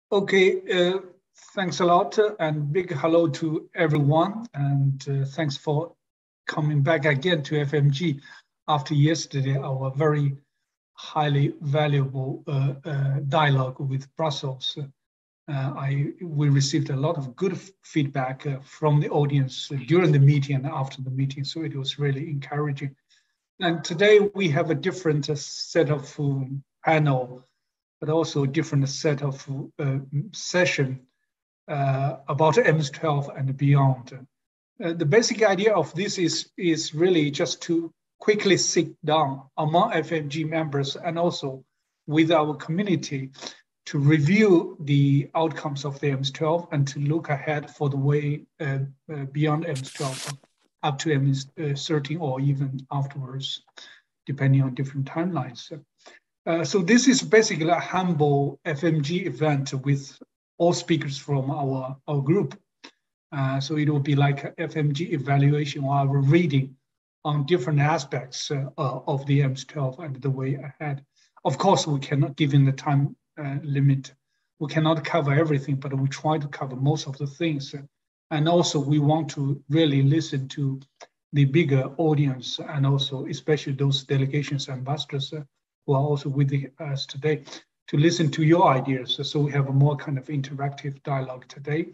Okay, thanks a lot, and big hello to everyone, and thanks for coming back again to FMG after yesterday, our very highly valuable dialogue with Brussels. We received a lot of good feedback from the audience during the meeting and after the meeting, so it was really encouraging. And today we have a different set of panel, but also a different set of session about MC12 and beyond. The basic idea of this is really just to quickly sit down among FMG members and also with our community to review the outcomes of the MC12 and to look ahead for the way beyond MC12 up to MC13 or even afterwards, depending on different timelines. So this is basically a humble FMG event with all speakers from our group. So it will be like a FMG evaluation or our reading on different aspects of the MC12 and the way ahead. Of course, we cannot, given the time limit, we cannot cover everything, but we try to cover most of the things. And also we want to really listen to the bigger audience and also especially those delegations and ambassadors who are also with us today to listen to your ideas. So we have a more kind of interactive dialogue today.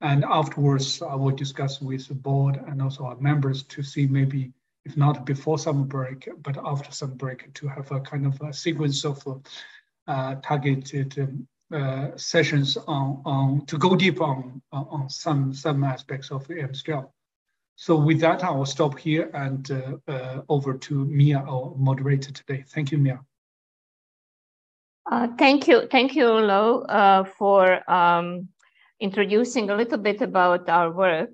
And afterwards, I will discuss with the board and also our members to see maybe, if not before summer break, but after summer break, to have a kind of a sequence of targeted sessions on to go deep on some aspects of the MC12. So with that, I will stop here and over to Mia, our moderator today. Thank you, Mia. Thank you, Lo, for introducing a little bit about our work.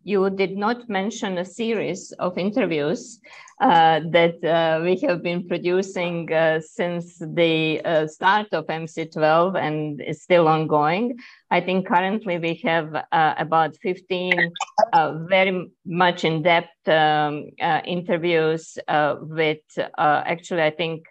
You did not mention a series of interviews that we have been producing since the start of MC12 and is still ongoing. I think currently we have about 15 very much in-depth interviews with actually, I think,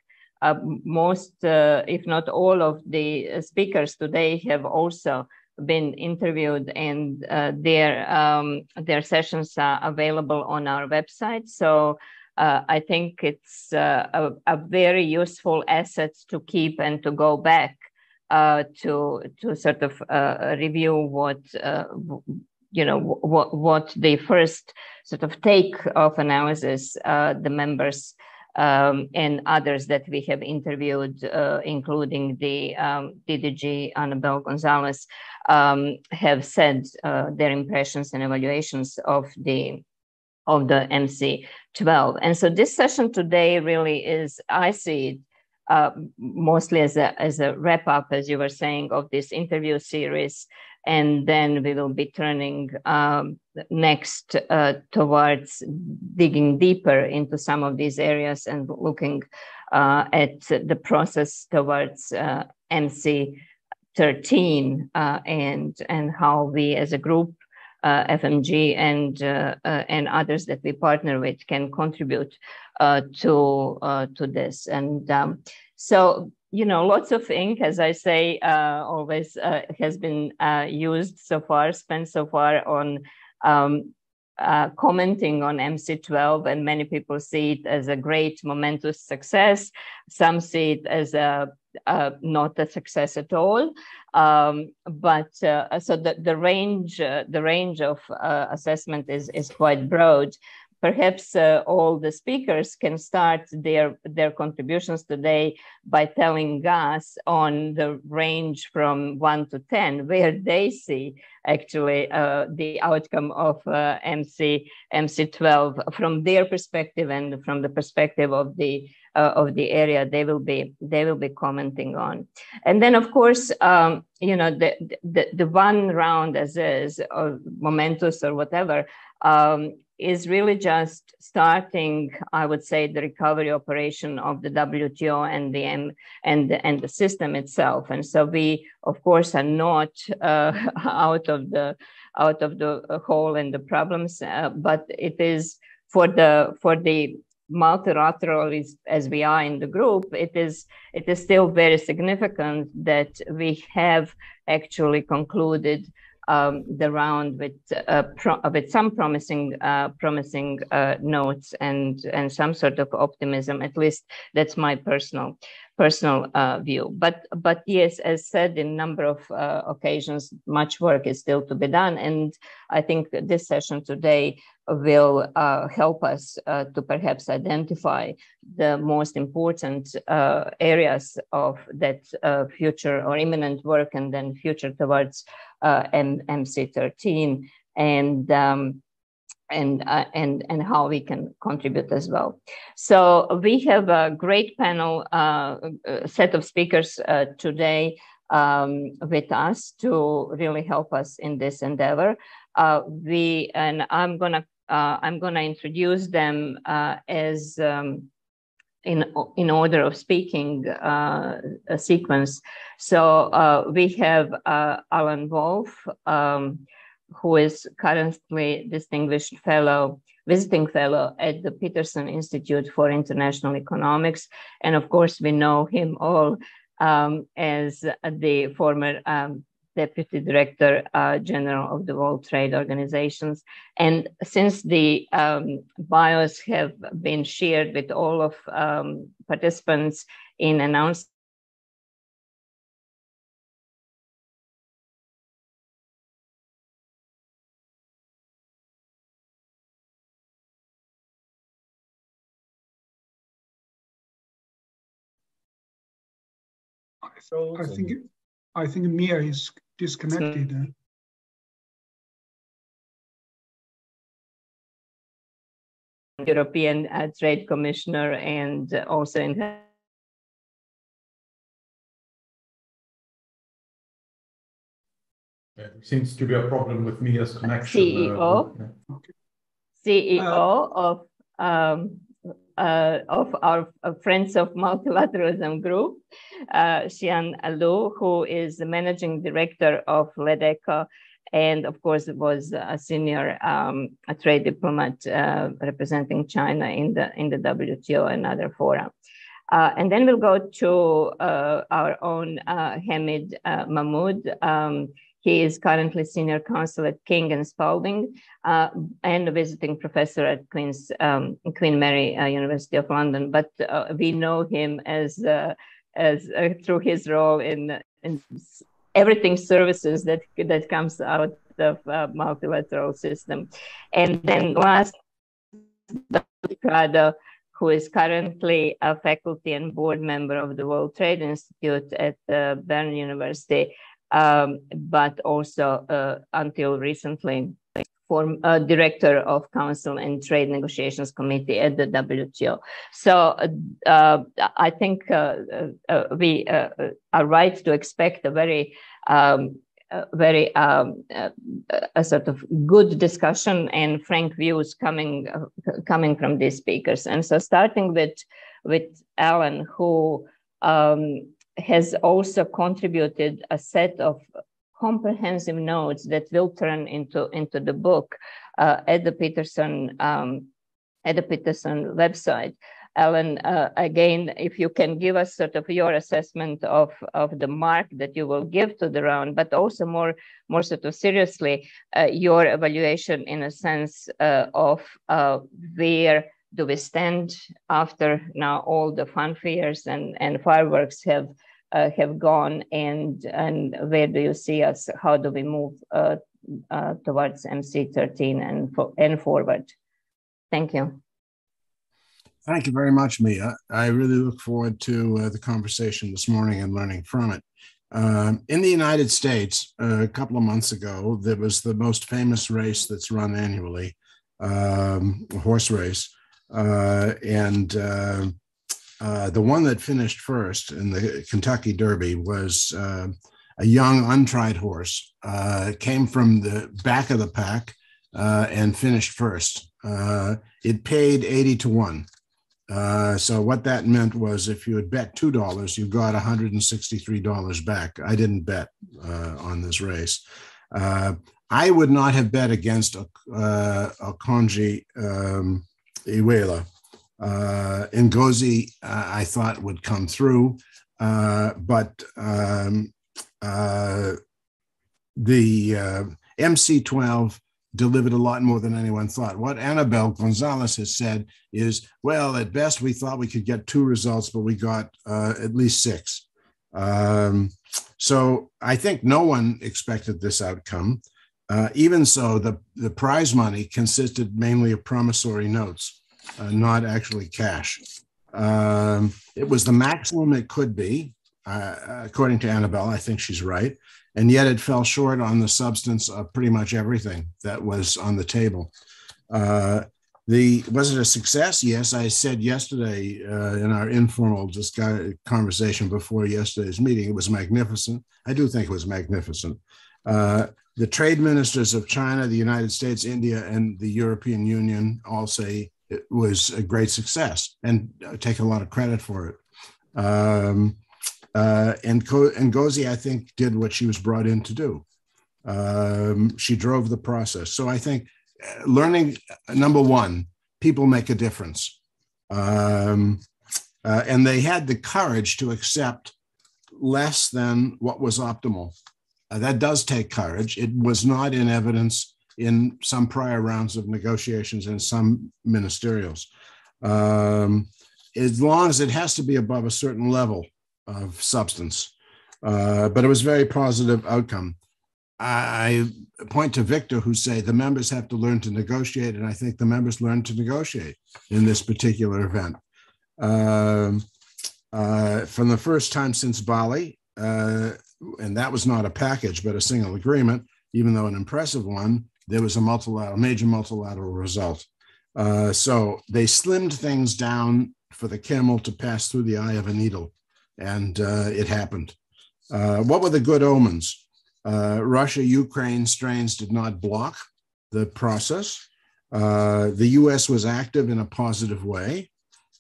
most, if not all of the speakers today have also been interviewed, and their sessions are available on our website. So I think it's a very useful asset to keep and to go back to sort of review what what the first sort of take of analysis the members and others that we have interviewed, including the DDG Annabelle Gonzalez, have said their impressions and evaluations of the MC12. And so this session today really is, I see it mostly as a wrap up, as you were saying, of this interview series. And then we will be turning next towards digging deeper into some of these areas and looking at the process towards MC13 and how we as a group, FMG and others that we partner with can contribute to this. And so, lots of ink, as I say, always has been used so far, spent so far on commenting on MC12, and many people see it as a great momentous success. Some see it as not a success at all. But so the range of assessment is quite broad. Perhaps all the speakers can start their contributions today by telling us on the range from 1 to 10 where they see actually the outcome of MC12 from their perspective and from the perspective of the area they will be commenting on. And then, of course, the one round as is, or momentous or whatever, is really just starting, I would say, the recovery operation of the WTO and the system itself. And so we, of course, are not out of the hole and the problems, but it is for the multilateral as we are in the group, it is still very significant that we have actually concluded the round with some promising notes and some sort of optimism. At least that's my personal view. But yes, as said in a number of occasions, much work is still to be done, and I think this session today will help us to perhaps identify the most important areas of that future or imminent work, and then future towards MC13 and how we can contribute as well. So we have a great panel set of speakers today with us to really help us in this endeavor. I'm gonna introduce them as in order of speaking a sequence. So we have Alan Wolff, who is currently distinguished visiting fellow at the Peterson Institute for International Economics. And of course, we know him all as the former Deputy Director General of the World Trade Organizations. And since the bios have been shared with all of participants in announcing So I think Mia is disconnected. European Trade Commissioner, and also in her there seems to be a problem with Mia's connection. CEO of our Friends of Multilateralism Group, Xiankun Lu, who is the managing director of LEDECO, and of course was a senior trade diplomat representing China in the WTO and other fora. And then we'll go to our own Hamid Mamdouh. He is currently senior counsel at King and Spalding and a visiting professor at Queen Mary University of London. But we know him as through his role in everything services that comes out of multilateral system. And then last, Do Prado, who is currently a faculty and board member of the World Trade Institute at Bern University, but also until recently director of Council and Trade Negotiations Committee at the WTO. So I think we are right to expect a very a sort of good discussion and frank views coming from these speakers. And so starting with Alan, who has also contributed a set of comprehensive notes that will turn into the book at the Peterson website. Alan, again, if you can give us sort of your assessment of the mark that you will give to the round, but also more sort of seriously, your evaluation in a sense of where do we stand after now all the fanfares and fireworks have gone, and where do you see us? How do we move towards MC13 and forward? Thank you. Thank you very much, Mia. I really look forward to the conversation this morning and learning from it. In the United States, a couple of months ago, there was the most famous race that's run annually, a horse race. The one that finished first in the Kentucky Derby was a young, untried horse, came from the back of the pack and finished first. It paid 80 to 1. So what that meant was if you had bet $2, you got $163 back. I didn't bet on this race. I would not have bet against a Konji Iweala. Ngozi, I thought would come through, but the MC12 delivered a lot more than anyone thought. What Annabelle Gonzalez has said is, well, at best we thought we could get 2 results, but we got at least 6. So I think no one expected this outcome. Even so, the prize money consisted mainly of promissory notes, not actually cash. It was the maximum it could be, according to Annabelle. I think she's right. And yet it fell short on the substance of pretty much everything that was on the table. Was it a success? Yes, I said yesterday in our informal conversation before yesterday's meeting, it was magnificent. I do think it was magnificent. The trade ministers of China, the United States, India, and the European Union all say it was a great success and take a lot of credit for it. And Ngozi, I think, did what she was brought in to do. She drove the process. So I think learning, number one, people make a difference. And they had the courage to accept less than what was optimal. That does take courage. It was not in evidence in some prior rounds of negotiations and some ministerials. As long as it has to be above a certain level of substance. But it was a very positive outcome. I point to Victor, who say the members have to learn to negotiate, and I think the members learned to negotiate in this particular event. From the first time since Bali, and that was not a package, but a single agreement, even though an impressive one, there was a major multilateral result. So they slimmed things down for the camel to pass through the eye of a needle, and it happened. What were the good omens? Russia-Ukraine strains did not block the process. The US was active in a positive way,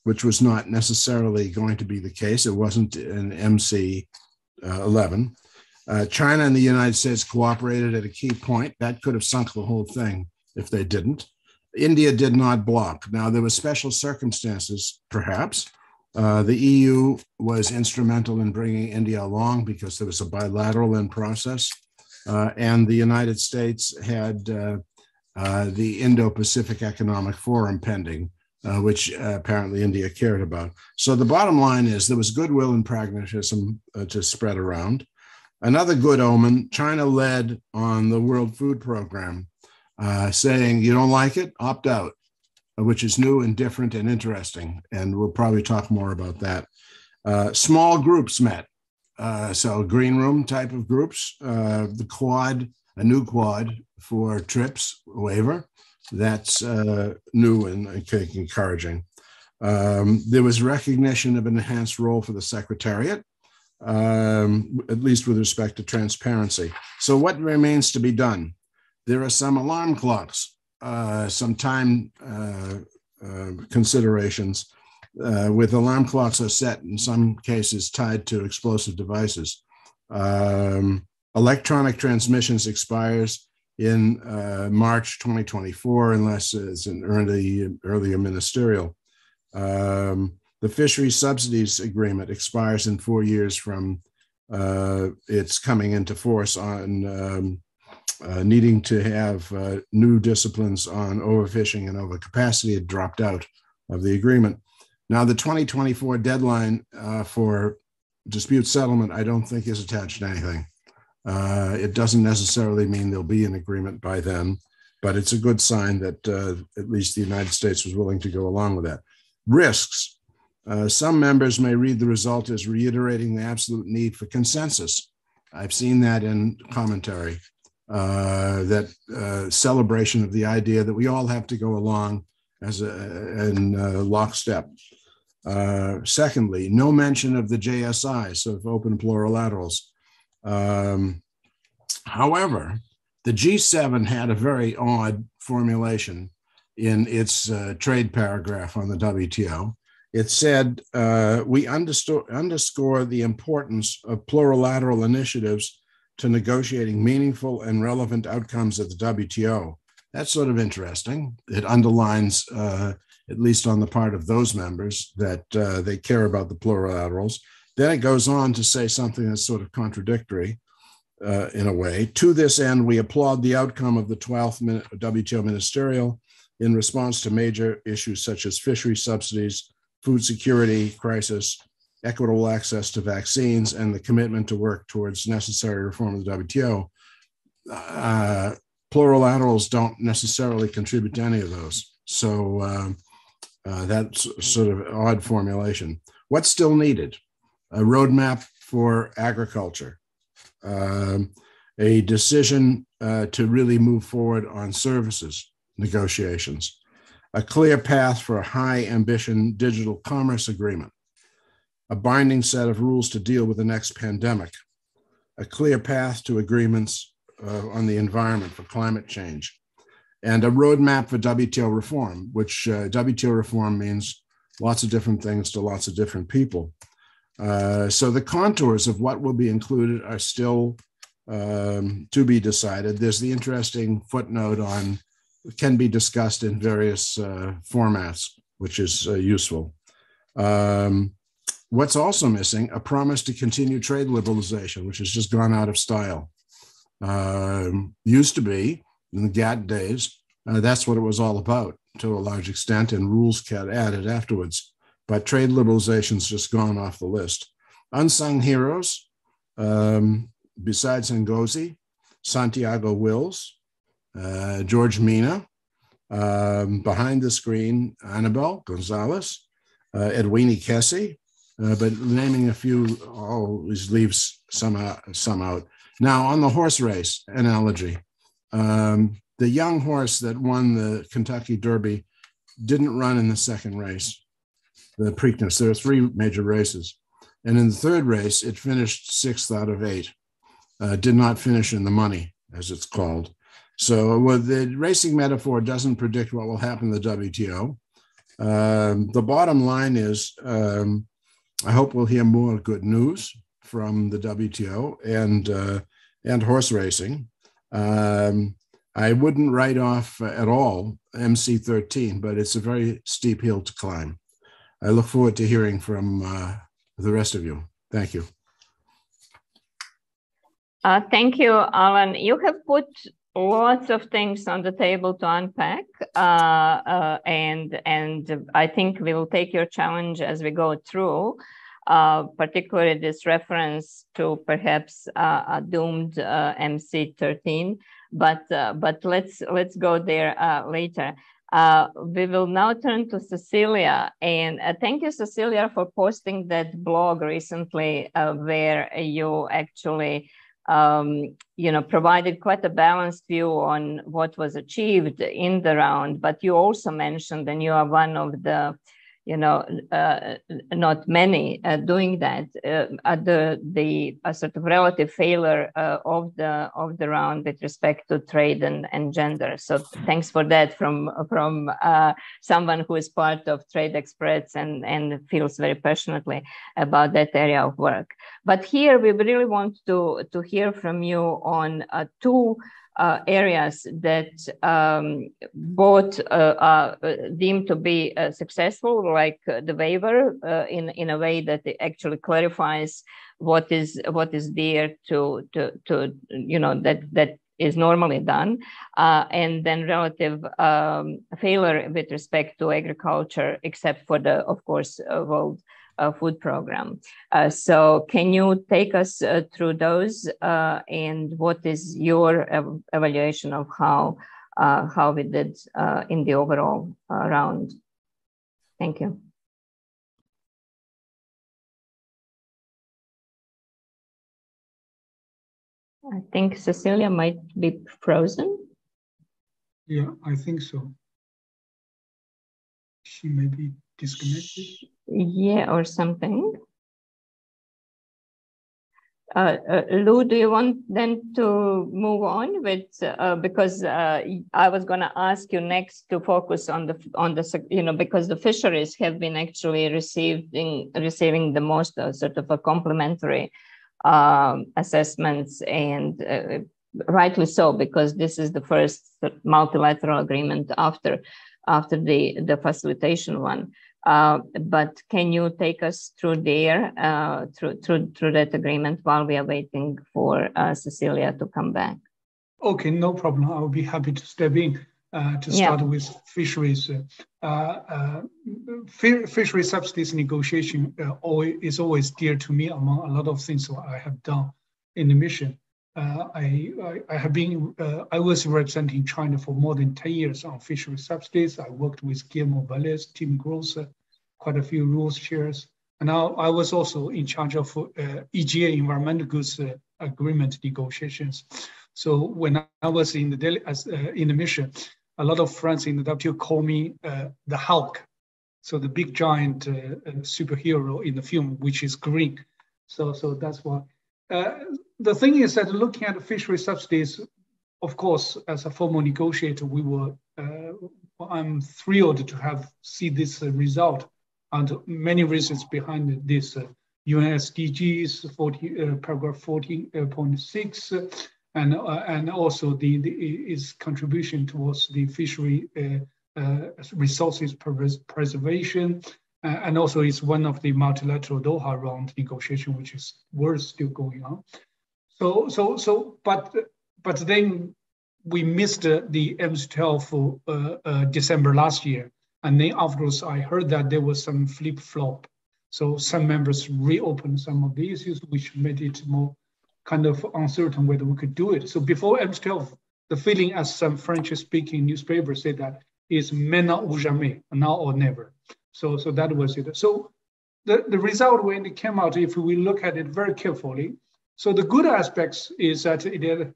which was not necessarily going to be the case. It wasn't an MC11. China and the United States cooperated at a key point. That could have sunk the whole thing if they didn't. India did not block. Now, there were special circumstances, perhaps. The EU was instrumental in bringing India along because there was a bilateral in process. And the United States had the Indo-Pacific Economic Forum pending, which apparently India cared about. So the bottom line is there was goodwill and pragmatism to spread around. Another good omen, China led on the World Food Program, saying, you don't like it, opt out, which is new and different and interesting. And we'll probably talk more about that. Small groups met. So green room type of groups, the Quad, a new Quad for TRIPS waiver. That's new and encouraging. There was recognition of an enhanced role for the Secretariat, at least with respect to transparency. So what remains to be done? There are some alarm clocks, some time considerations, with alarm clocks are set in some cases tied to explosive devices. Electronic transmissions expires in March 2024, unless it's an earlier ministerial. The fisheries subsidies agreement expires in 4 years from its coming into force on needing to have new disciplines on overfishing and overcapacity had dropped out of the agreement. Now, the 2024 deadline for dispute settlement, I don't think is attached to anything. It doesn't necessarily mean there'll be an agreement by then, but it's a good sign that at least the United States was willing to go along with that. Risks. Some members may read the result as reiterating the absolute need for consensus. I've seen that in commentary, that celebration of the idea that we all have to go along as in lockstep. Secondly, no mention of the JSIs, of open plurilaterals. However, the G7 had a very odd formulation in its trade paragraph on the WTO. It said, we underscore the importance of plurilateral initiatives to negotiating meaningful and relevant outcomes at the WTO. That's sort of interesting. It underlines at least on the part of those members, that they care about the plurilaterals. Then it goes on to say something that's sort of contradictory in a way. To this end, we applaud the outcome of the 12th WTO Ministerial in response to major issues such as fishery subsidies, food security crisis, equitable access to vaccines, and the commitment to work towards necessary reform of the WTO. Plurilaterals don't necessarily contribute to any of those. So that's sort of an odd formulation. What's still needed? A roadmap for agriculture, a decision to really move forward on services negotiations, a clear path for a high ambition digital commerce agreement, a binding set of rules to deal with the next pandemic, a clear path to agreements on the environment for climate change, and a roadmap for WTO reform, which WTO reform means lots of different things to lots of different people. So the contours of what will be included are still to be decided. There's the interesting footnote on can be discussed in various formats, which is useful. What's also missing, a promise to continue trade liberalization, which has just gone out of style. Used to be, in the GATT days, that's what it was all about to a large extent, and rules got added afterwards. But trade liberalization's just gone off the list. Unsung heroes, besides Ngozi, Santiago Wills, George Mina, behind the screen, Annabelle Gonzalez, Edwini Kessie, but naming a few always leaves some out. Now, on the horse race analogy, the young horse that won the Kentucky Derby didn't run in the second race, the Preakness. There are 3 major races. And in the third race, it finished 6th out of 8. Did not finish in the money, as it's called. So the racing metaphor doesn't predict what will happen in the WTO. The bottom line is, I hope we'll hear more good news from the WTO and horse racing. I wouldn't write off at all MC13, but it's a very steep hill to climb. I look forward to hearing from the rest of you. Thank you. Thank you, Alan. You have put lots of things on the table to unpack, and I think we will take your challenge as we go through, particularly this reference to perhaps a doomed MC13. But let's go there later. We will now turn to Cecilia, and thank you, Cecilia, for posting that blog recently where you actually provided quite a balanced view on what was achieved in the round. But you also mentioned, and you are one of the not many doing that, the sort of relative failure of the round with respect to trade and gender. So thanks for that from someone who is part of Trade Experts and feels very passionately about that area of work. But here we really want to hear from you on 2 areas that both are deemed to be successful, like the waiver in a way that it actually clarifies what is there to that is normally done, and then relative failure with respect to agriculture, except for the, of course, World Food Program. So can you take us through those, and what is your evaluation of how we did in the overall round? Thank you. I think Cecilia might be frozen. Yeah, I think so. She may be disconnected. Yeah, or something. Lou, do you want then to move on with because I was going to ask you next to focus on the because the fisheries have been actually receiving the most sort of a complementary assessments, and rightly so, because this is the first multilateral agreement after after the facilitation one. But can you take us through there, through that agreement while we are waiting for Cecilia to come back? Okay, no problem. I'll be happy to step in to start with fisheries. Fishery subsidies negotiation is always dear to me among a lot of things that I have done in the mission. I was representing China for more than 10 years on fishery subsidies. I worked with Guillermo Vélez, Tim Gross, quite a few rules chairs. And now I was also in charge of EGA, Environmental Goods Agreement negotiations. So when I was in the mission, a lot of friends in the WTO call me the Hulk. So the big giant superhero in the film, which is green. So that's why. The thing is that looking at the fishery subsidies, of course, as a formal negotiator, I'm thrilled to see this result, and many reasons behind this. UN SDGs, paragraph 14.6, and also its contribution towards the fishery resources preservation, and also it's one of the multilateral Doha round negotiation, which was still going on. But then we missed the MC12 December last year, and then afterwards I heard that there was some flip flop. So some members reopened some of the issues, which made it more kind of uncertain whether we could do it. So before MC12, the feeling, as some French-speaking newspapers say, that is maintenant ou jamais, now or never. So that was it. So the result when it came out, if we look at it very carefully, so the good aspects is that it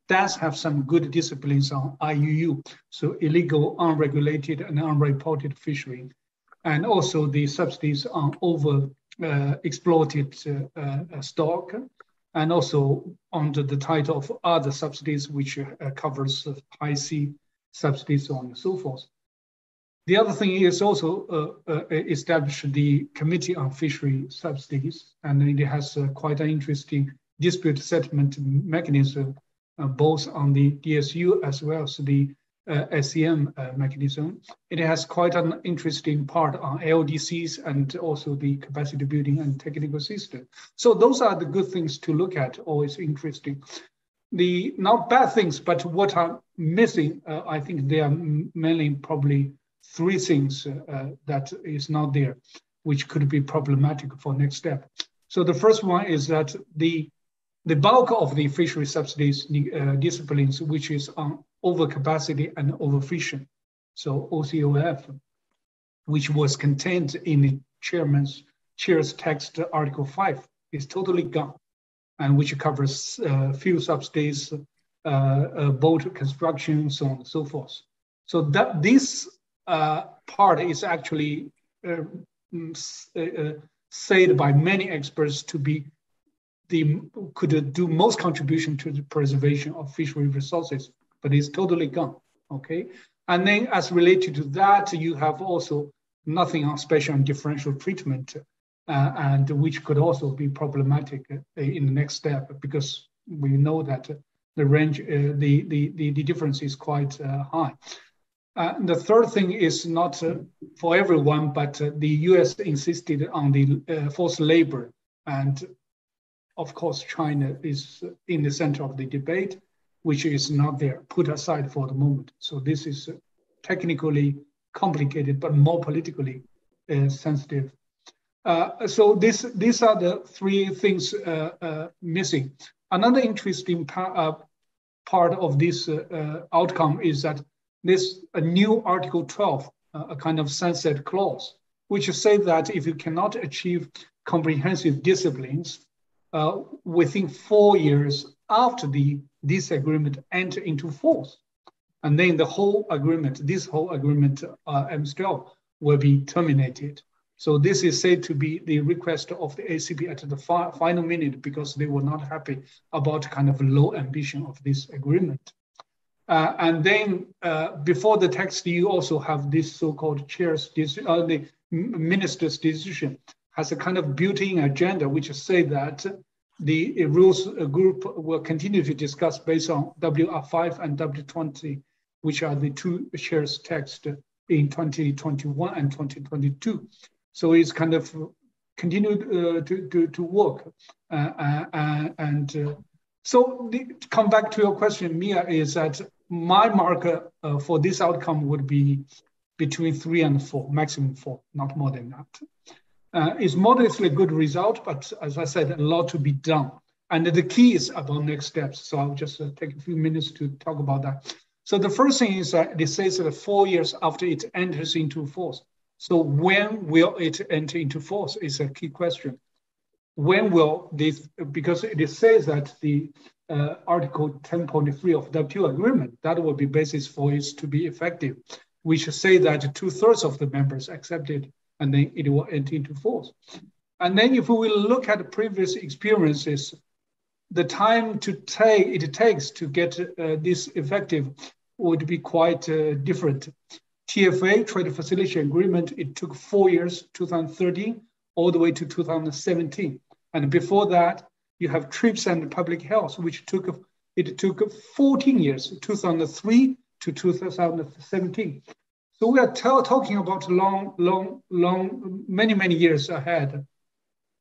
does have some good disciplines on IUU, so illegal, unregulated, and unreported fishery, and also the subsidies on exploited stock, and also under the title of other subsidies, which covers high sea subsidies, so on and so forth. The other thing is also established the Committee on Fishery Subsidies, and it has quite an interesting dispute settlement mechanism, both on the DSU as well as the SCM mechanism. It has quite an interesting part on LDCs and also the capacity building and technical system. So those are the good things to look at, always interesting. The not bad things, but what are missing, I think there are mainly probably three things that is not there, which could be problematic for next step. So the first one is that the bulk of the fishery subsidies disciplines, which is on overcapacity and overfishing, so OCOF, which was contained in the chair's text, Article 5, is totally gone, and which covers fuel subsidies, boat construction, so on and so forth. So that this part is actually said by many experts to be could do most contribution to the preservation of fishery resources, but it's totally gone, okay? And then as related to that, you have also nothing on special and differential treatment, and which could also be problematic in the next step, because we know that the range, the difference is quite high. The third thing is not for everyone, but the US insisted on the forced labor, and of course, China is in the center of the debate, which is not there, put aside for the moment. So this is technically complicated, but more politically sensitive. So these are the three things missing. Another interesting part of this outcome is that there's a new Article 12, a kind of sunset clause, which say that if you cannot achieve comprehensive disciplines within 4 years after this agreement enter into force, and then this whole agreement, MC12, will be terminated. So this is said to be the request of the ACP at the final minute, because they were not happy about kind of low ambition of this agreement. And then before the text, you also have this so-called the minister's decision has a kind of built-in agenda, which say that the rules group will continue to discuss based on WR5 and W20, which are the two chairs text in 2021 and 2022. So it's kind of continued to work. So to come back to your question, Mia, is that my marker for this outcome would be between 3 and 4, maximum 4, not more than that. It's modestly a good result, but as I said, a lot to be done. And the key is about next steps. So I'll just take a few minutes to talk about that. So the first thing is that it says that 4 years after it enters into force. So when will it enter into force is a key question. When will this, because it says that the Article 10.3 of the WTO agreement, that will be basis for it to be effective. We should say that 2/3 of the members accepted, and then it will enter into force. And then if we look at the previous experiences, the time it takes to get this effective would be quite different. TFA, Trade Facilitation Agreement, it took 4 years, 2013, all the way to 2017. And before that, you have TRIPS and public health, which took 14 years, 2003 to 2017. So we are talking about many years ahead.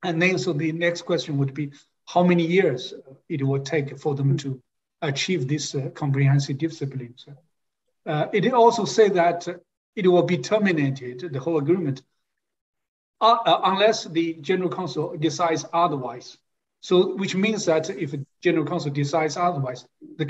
And then so the next question would be, how many years it will take for them to achieve this comprehensive discipline. It also says that it will be terminated, the whole agreement, unless the General Council decides otherwise. So, which means that if the General Council decides otherwise, the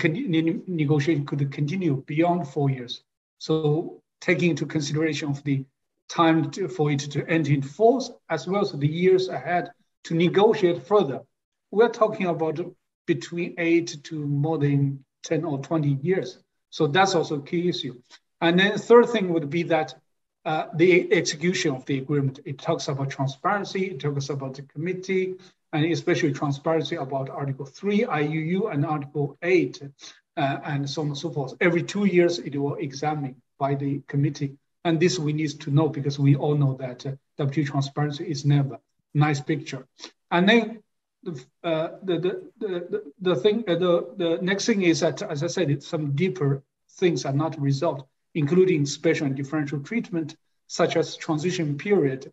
negotiation could continue beyond 4 years. So, taking into consideration of the time for it to enter into force, as well as the years ahead to negotiate further, we're talking about between 8 to more than 10 or 20 years. So that's also a key issue. And then the third thing would be that the execution of the agreement. It talks about transparency, it talks about the committee, and especially transparency about Article 3, IUU, and Article 8, and so on and so forth. Every 2 years, it will examine by the committee. And this we need to know because we all know that WTO transparency is never a nice picture. And then the next thing is that, as I said, some deeper things are not resolved, including special and differential treatment, such as transition period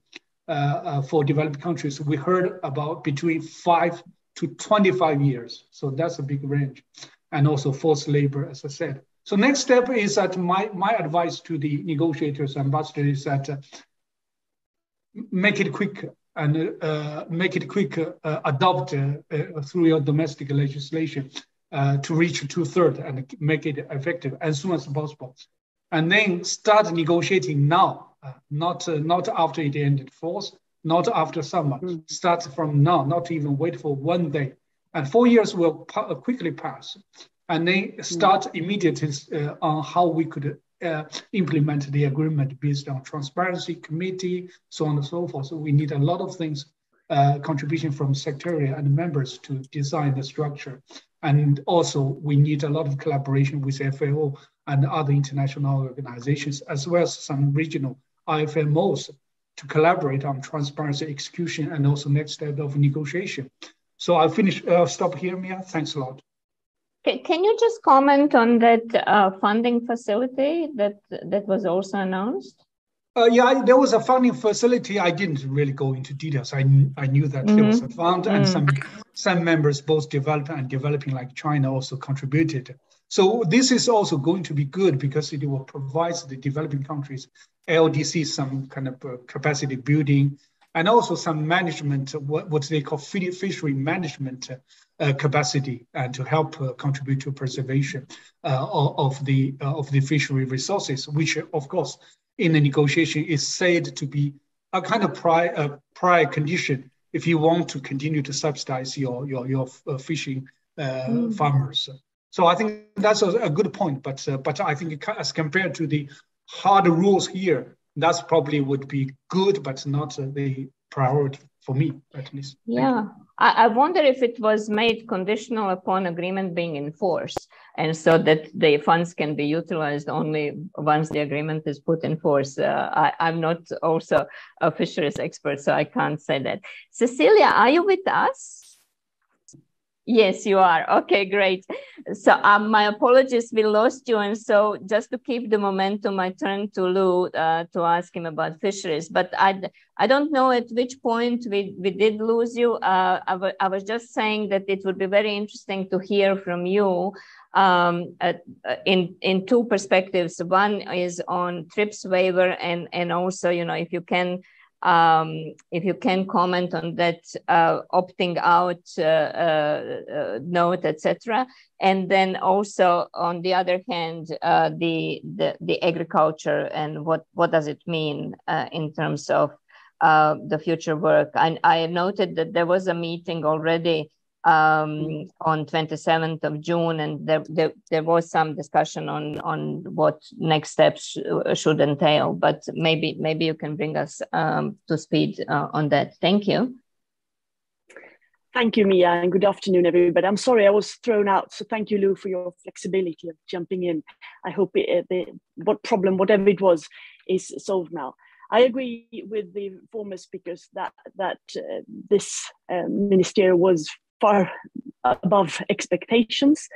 for developed countries. We heard about between 5 to 25 years. So that's a big range. And also forced labor, as I said. So next step is that my advice to the negotiators, ambassadors, is that make it quick and adopt through your domestic legislation to reach 2/3 and make it effective as soon as possible. And then start negotiating now, not after it ended force, not after summer. Start from now, not even wait for 1 day. And 4 years will quickly pass. And then start immediately on how we could implement the agreement based on transparency, committee, so on and so forth. So we need a lot of things, contribution from secretariat and members to design the structure. And also we need a lot of collaboration with FAO and other international organizations, as well as some regional IFMOs to collaborate on transparency execution and also next step of negotiation. So I'll stop here, Mia. Thanks a lot. Can you just comment on that funding facility that was also announced? Yeah, there was a funding facility. I didn't really go into details. I knew that there was a fund, and some members, both developed and developing, like China, also contributed. So this is also going to be good because it will provide the developing countries, LDC, some kind of capacity building, and also some management, what they call fishery management capacity, and to help contribute to preservation of the fishery resources, which of course in the negotiation is said to be a kind of prior condition if you want to continue to subsidize your fishing farmers. So I think that's a good point, but I think as compared to the hard rules here, that's probably would be good, but not the priority for me, at least. Yeah, I wonder if it was made conditional upon agreement being enforced, and so that the funds can be utilized only once the agreement is put in force. I'm not also a fisheries expert, so I can't say that. Cecilia, are you with us? Yes, you are. Okay, great. So my apologies, we lost you. And so just to keep the momentum, I turned to Lou to ask him about fisheries. But I don't know at which point we did lose you. I was just saying that it would be very interesting to hear from you in two perspectives. One is on TRIPS waiver, and also, if you can comment on that opting out note, etc. And then also, on the other hand, the agriculture and what does it mean in terms of the future work. I noted that there was a meeting already on 27th of June, and there was some discussion on what next steps should entail, but maybe you can bring us to speed on that. Thank you. Thank you, Mia, and good afternoon, everybody. I'm sorry I was thrown out, so thank you, Lou, for your flexibility of jumping in. I hope whatever it was, is solved now. I agree with the former speakers that this ministerial was far above expectations.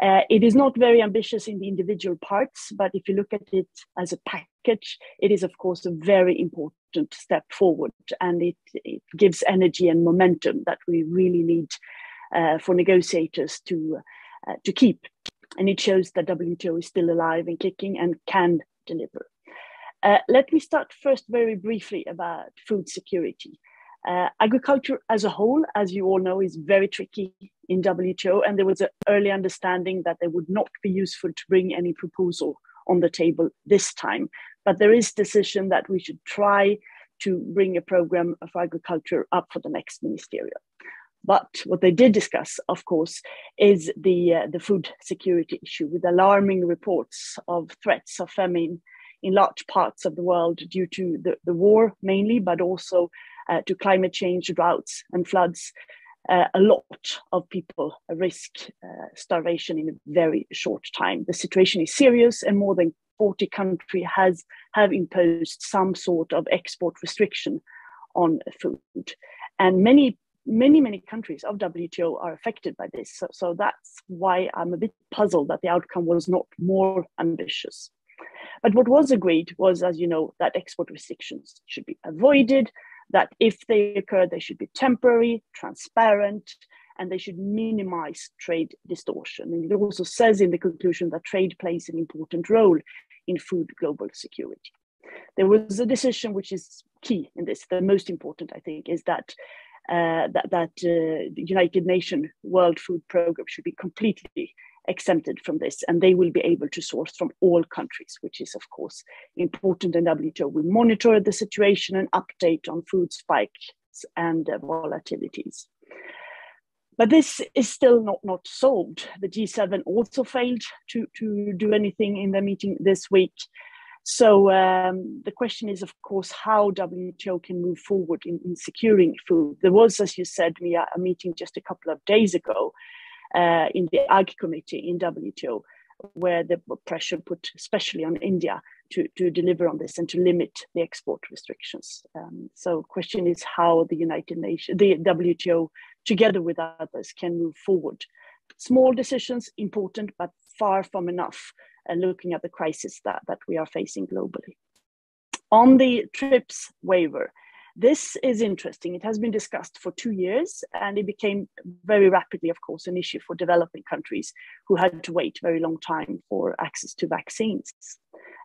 It is not very ambitious in the individual parts, but if you look at it as a package, it is, of course, a very important step forward, and it gives energy and momentum that we really need for negotiators to keep. And it shows that WTO is still alive and kicking and can deliver. Let me start first very briefly about food security. Agriculture as a whole, as you all know, is very tricky in WTO, and there was an early understanding that they would not be useful to bring any proposal on the table this time. But there is decision that we should try to bring a program of agriculture up for the next ministerial. But what they did discuss, of course, is the food security issue, with alarming reports of threats of famine in large parts of the world due to the war mainly, but also to climate change, droughts and floods. A lot of people risk starvation in a very short time. The situation is serious, and more than 40 countries have imposed some sort of export restriction on food. And many countries of WTO are affected by this. So that's why I'm a bit puzzled that the outcome was not more ambitious. But what was agreed was, as you know, that export restrictions should be avoided, that if they occur, they should be temporary, transparent, and they should minimize trade distortion. And it also says in the conclusion that trade plays an important role in food global security. There was a decision which is key in this. The most important, I think, is that the United Nations World Food Programme should be completely exempted from this, and they will be able to source from all countries, which is, of course, important. And WTO will monitor the situation and update on food spikes and volatilities. But this is still not solved. The G7 also failed to do anything in the meeting this week. So the question is, of course, how WTO can move forward in securing food. There was, as you said, Mia, a meeting just a couple of days ago in the Ag Committee in WTO, where the pressure put especially on India to deliver on this and to limit the export restrictions. So question is how the WTO, together with others, can move forward. Small decisions, important, but far from enough, looking at the crisis that we are facing globally. On the TRIPS waiver, this is interesting. It has been discussed for 2 years, and it became very rapidly, of course, an issue for developing countries who had to wait a very long time for access to vaccines.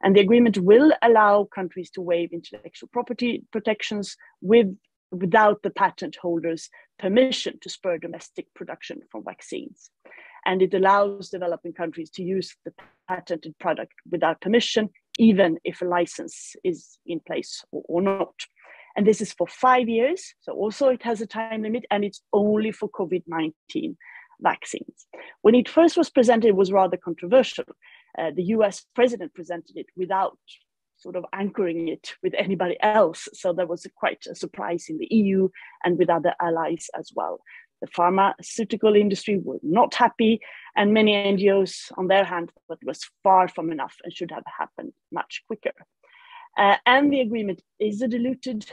And the agreement will allow countries to waive intellectual property protections without the patent holder's permission to spur domestic production from vaccines. And it allows developing countries to use the patented product without permission, even if a license is in place or not. And this is for 5 years. So also it has a time limit, and it's only for COVID-19 vaccines. When it first was presented, it was rather controversial. The US president presented it without sort of anchoring it with anybody else. So there was quite a surprise in the EU and with other allies as well. The pharmaceutical industry were not happy, and many NGOs on their hand thought it was far from enough and should have happened much quicker. And the agreement is a diluted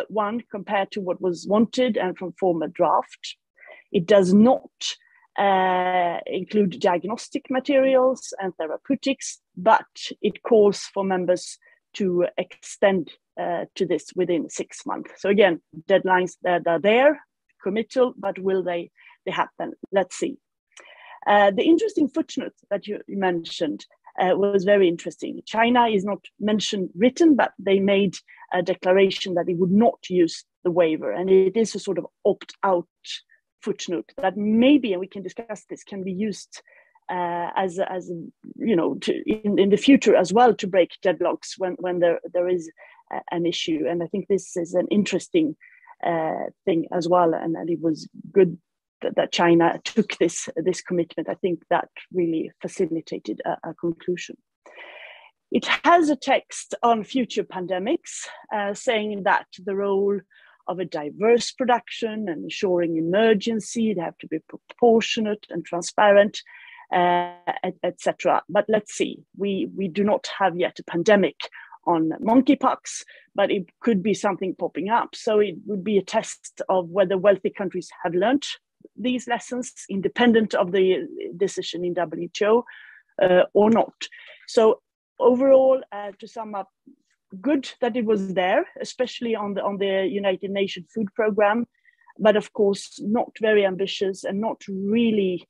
one compared to what was wanted and from former draft. It does not include diagnostic materials and therapeutics, but it calls for members to extend to this within 6 months. So again, deadlines that are there, committal, but will they happen? Let's see. The interesting footnote that you mentioned was very interesting. China is not mentioned written, but they made a declaration that they would not use the waiver, and it is a sort of opt-out footnote that maybe, and we can discuss this, can be used as you know, in the future as well to break deadlocks when there is an issue. And I think this is an interesting thing as well, and it was good that China took this commitment. I think that really facilitated a conclusion. It has a text on future pandemics saying that the role of a diverse production and ensuring emergency, they have to be proportionate and transparent, etc. But let's see, we do not have yet a pandemic on monkeypox, but it could be something popping up. So it would be a test of whether wealthy countries have learned these lessons independent of the decision in WTO or not. So overall, to sum up, good that it was there, especially on the United Nations Food Programme, but of course not very ambitious and not really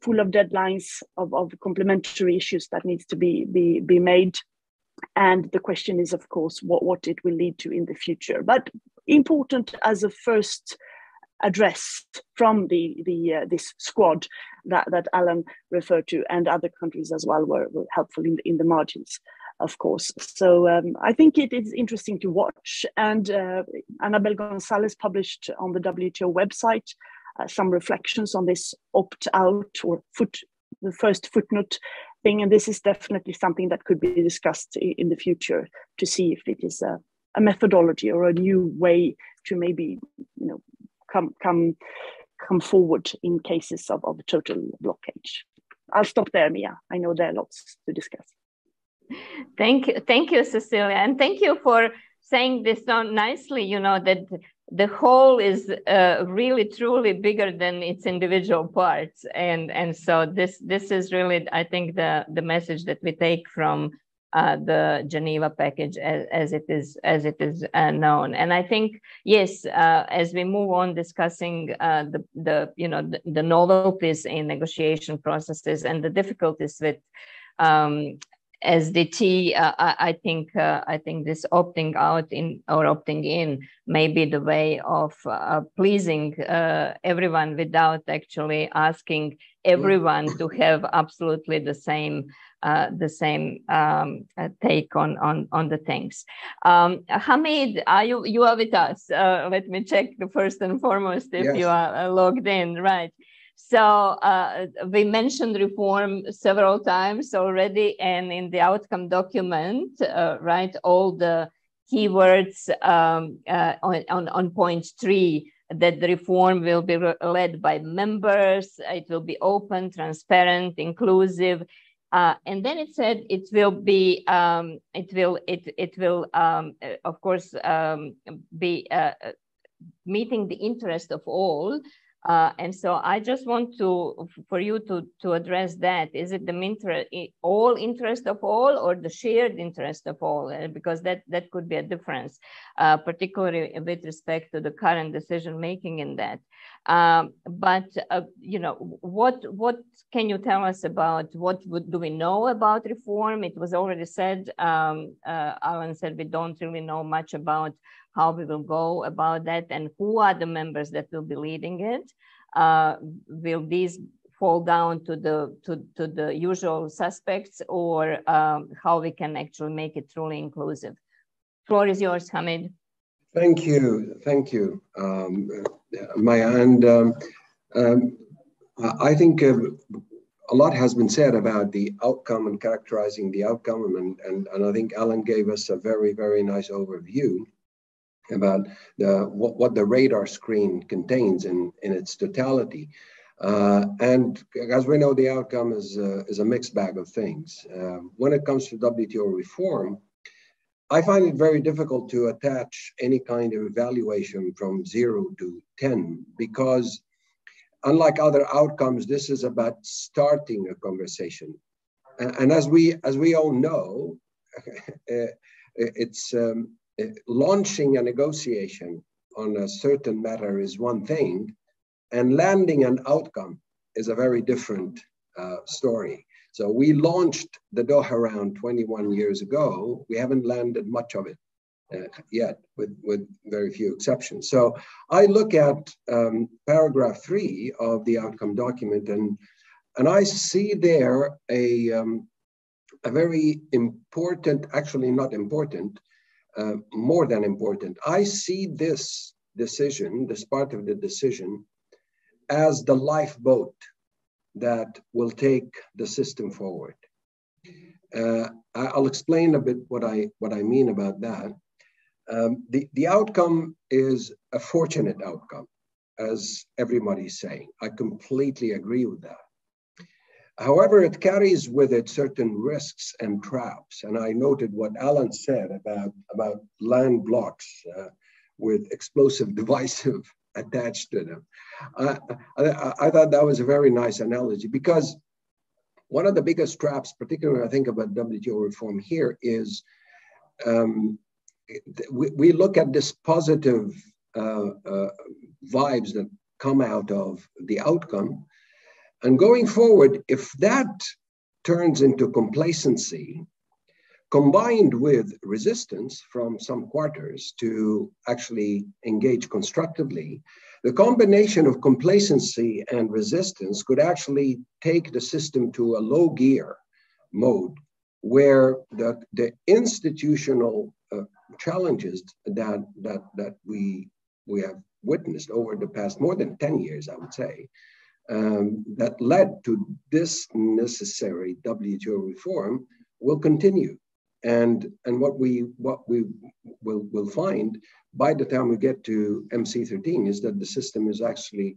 full of deadlines of complementary issues that needs to be made. And the question is, of course, what it will lead to in the future. But important as a first address from this squad that Alan referred to, and other countries as well were helpful in the margins, of course. So I think it is interesting to watch. And Annabel Gonzalez published on the WTO website some reflections on this opt-out or the first footnote thing. And this is definitely something that could be discussed in the future to see if it is a methodology or a new way to maybe, you know, come forward in cases of total blockage. I'll stop there, Mia. I know there are lots to discuss. Thank you, Cecilia, and thank you for saying this so nicely. You know that the whole is really truly bigger than its individual parts, and so this is really, I think, the message that we take from the Geneva package as it is known. And I think, yes, as we move on discussing the novelties in negotiation processes and the difficulties with SDT, I think this opting out or opting in may be the way of pleasing everyone without actually asking everyone to have absolutely the same take on the things. Hamid, you are with us? Let me check first and foremost if you are logged in, right? So we mentioned reform several times already, and in the outcome document, right, all the keywords on point 3, that the reform will be led by members, it will be open, transparent, inclusive, and then it said it will be, of course, be meeting the interest of all. And so I just want for you to address that. Is it the all interest of all or the shared interest of all? Because that could be a difference, particularly with respect to the current decision making in that. But you know, what can you tell us about do we know about reform? It was already said. Alan said we don't really know much about how we will go about that, and who are the members that will be leading it. Will these fall down to the usual suspects, or how we can actually make it truly inclusive? Floor is yours, Hamid. Thank you, Maya. And I think a lot has been said about the outcome and characterizing the outcome, and I think Alan gave us a very, very nice overview about what the radar screen contains in its totality. And as we know, the outcome is a mixed bag of things. When it comes to WTO reform, I find it very difficult to attach any kind of evaluation from 0 to 10, because unlike other outcomes, this is about starting a conversation. And as we all know, it's launching a negotiation on a certain matter is one thing, and landing an outcome is a very different story. So we launched the Doha round 21 years ago. We haven't landed much of it yet, with very few exceptions. So I look at paragraph 3 of the outcome document, and I see there a very important, actually not important, more than important. I see this decision, this part of the decision, as the lifeboat that will take the system forward. I'll explain a bit what I mean about that. The outcome is a fortunate outcome, as everybody's saying. I completely agree with that. However, it carries with it certain risks and traps. And I noted what Alan said about land blocks with explosive divisive attached to them. I thought that was a very nice analogy, because one of the biggest traps, particularly when I think about WTO reform here, is we look at this positive vibes that come out of the outcome. And going forward, if that turns into complacency, combined with resistance from some quarters to actually engage constructively, the combination of complacency and resistance could actually take the system to a low gear mode, where the institutional challenges that we have witnessed over the past more than 10 years, I would say, that led to this necessary WTO reform will continue. And what we will find by the time we get to MC13 is that the system is actually